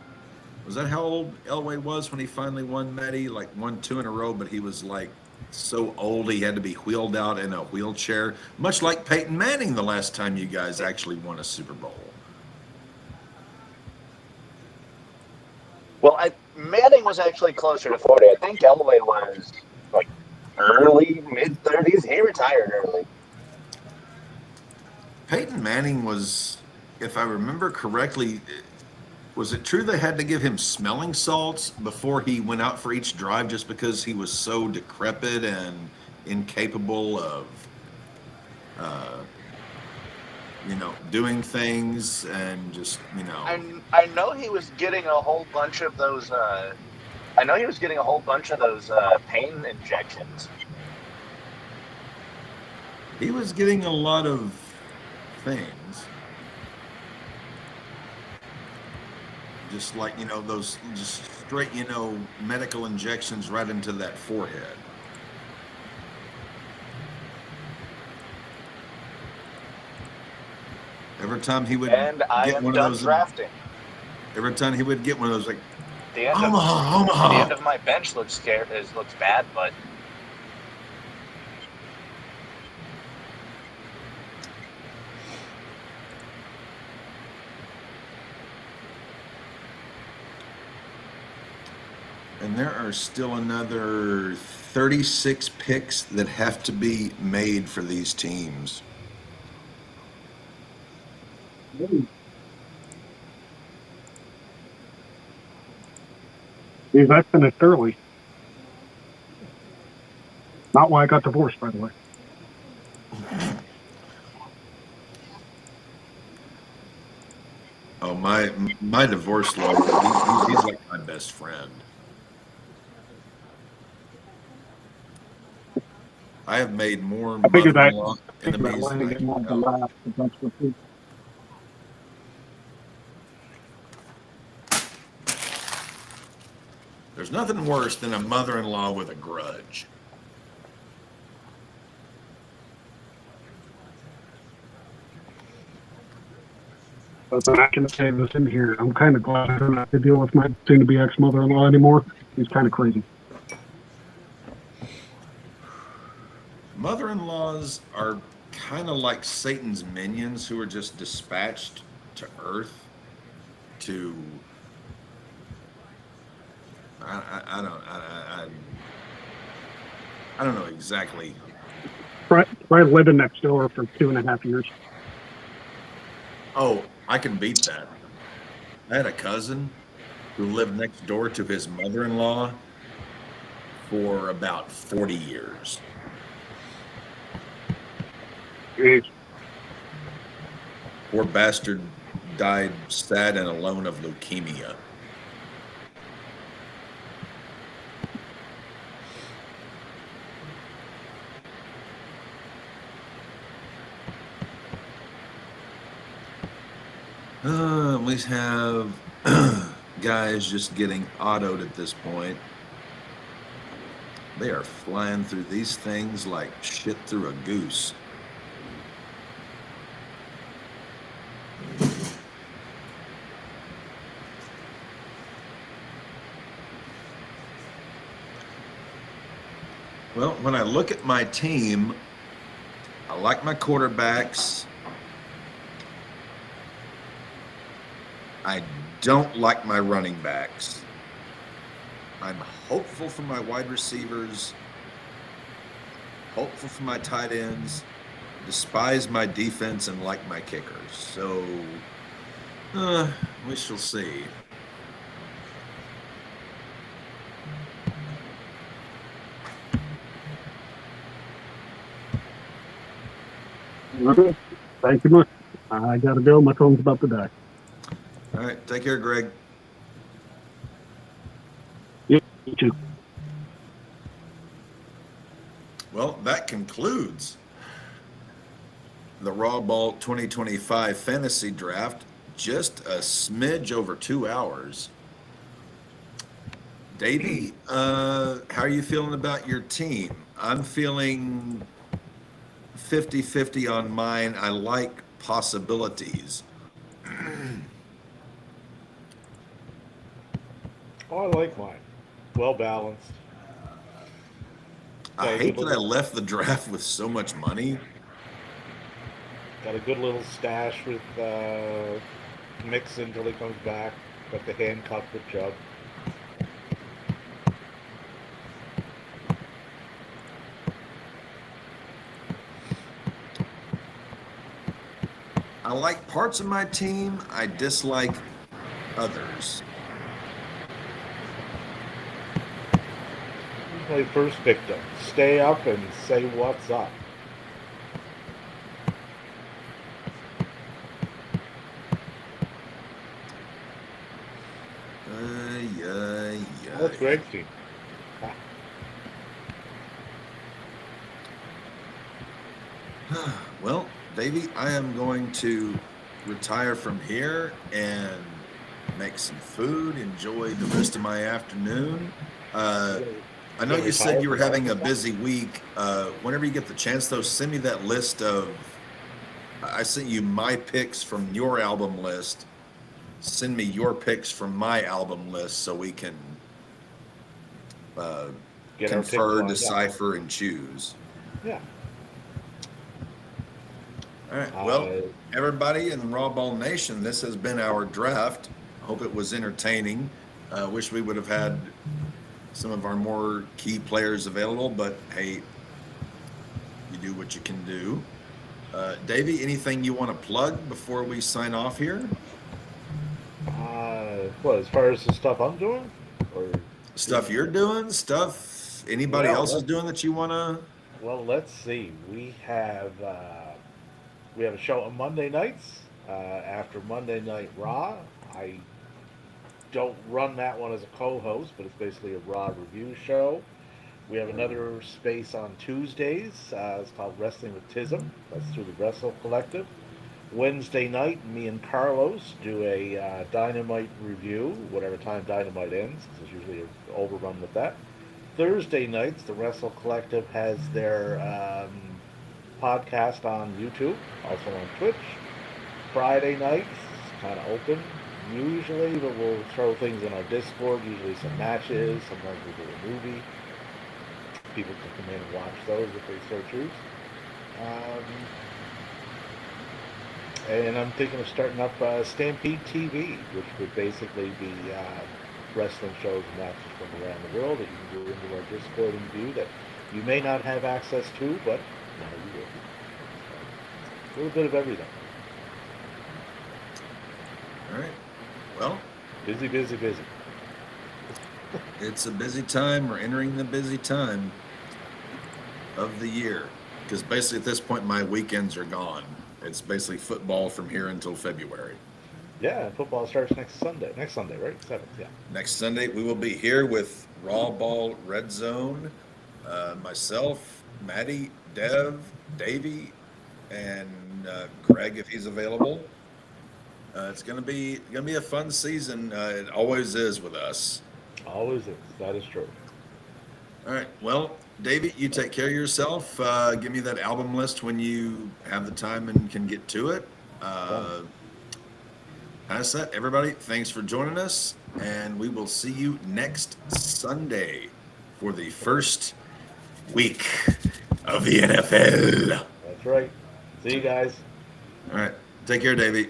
Was that how old Elway was when he finally won, Matty? Like, won 2 in a row, but he was like so old he had to be wheeled out in a wheelchair, much like Peyton Manning the last time you guys actually won a Super Bowl. Well, Manning was actually closer to 40. I think Elway was like early, mid-30s. He retired early. Peyton Manning was, if I remember correctly, was it true they had to give him smelling salts before he went out for each drive just because he was so decrepit and incapable of, doing things and just, I know he was getting a whole bunch of those. Pain injections. He was getting a lot of things. Just like, those just straight, medical injections right into that forehead. Every time he would And I get am one of done those, drafting. every time he would get one of those, like, The end Omaha. The end of my bench looks bad, but And there are still another 36 picks that have to be made for these teams. Dude, that finished early. Not why I got divorced, by the way. Oh, my divorce lawyer, he's like my best friend. I have made more I figured that. mother-in-law enemies than I can count. There's nothing worse than a mother-in-law with a grudge. But I'm not going to say this in here. I'm kind of glad I don't have to deal with my soon-to-be ex-mother-in-law anymore. He's kind of crazy. Mother-in-laws are kind of like Satan's minions who are just dispatched to Earth to. I don't know exactly. Try living next door for 2.5 years. Oh, I can beat that. I had a cousin who lived next door to his mother-in-law for about 40 years. Jeez. Poor bastard died sad and alone of leukemia. We have guys just getting autoed at this point. They are flying through these things like shit through a goose. Well, when I look at my team, I like my quarterbacks. I don't like my running backs. I'm hopeful for my wide receivers, hopeful for my tight ends, despise my defense, and like my kickers. So, we shall see. Okay. Thank you much. I gotta go. My phone's about to die. All right, take care, Greg. You too. Well, that concludes the RawBall 2025 fantasy draft. Just a smidge over 2 hours. Davey, how are you feeling about your team? I'm feeling 50-50 on mine. I like possibilities. Oh, I like mine. Well balanced. I hate that I left the draft with so much money. Got a good little stash with Mix until he comes back. Got the handcuff with Chubb. I like parts of my team. I dislike others. My first victim. Stay up and say what's up. That's Greg's team. Well, Davey, I am going to retire from here and make some food, enjoy the rest of my afternoon. I know you said you were having a busy week. Whenever you get the chance, though, send me that list of. I sent you my picks from your album list. Send me your picks from my album list so we can confer, decipher, and choose. Yeah. All right. Well, everybody in RawBall Nation, this has been our draft. Hope it was entertaining. Wish we would have had some of our more key players available, but hey, you do what you can do. Davey, anything you want to plug before we sign off here? What, as far as the stuff I'm doing? Or Stuff you're doing? Stuff anybody else is doing that you want to? Well, let's see. We have a show on Monday nights after Monday Night Raw. I don't run that one as a co-host, but it's basically a Raw review show. We have another space on Tuesdays. It's called Wrestling with Tism. That's through the Wrestle Collective. Wednesday night, me and Carlos do a Dynamite review, whatever time Dynamite ends. There's usually an overrun with that. Thursday nights, the Wrestle Collective has their podcast on YouTube, also on Twitch. Friday nights, kind of open usually, but we'll throw things in our Discord, usually some matches, sometimes we'll do a movie. People can come in and watch those if they so choose. And I'm thinking of starting up Stampede TV, which would basically be wrestling shows and matches from around the world that you can go into our Discord and view that you may not have access to, but you will. A little bit of everything. All right. Well, busy. It's a busy time. We're entering the busy time of the year. because basically at this point my weekends are gone. It's basically football from here until February. Yeah, football starts next Sunday. Next Sunday, right? 7th, yeah. Next Sunday we will be here with RawBall Red Zone. Myself, Maddie, Dev, Davey, and Greg if he's available. It's gonna be a fun season. It always is with us. Always is. That is true. All right. Well, Davey, you take care of yourself. Give me that album list when you have the time and can get to it. That's that. Everybody, thanks for joining us, and we will see you next Sunday for the first week of the NFL. That's right. See you guys. All right. Take care, Davey.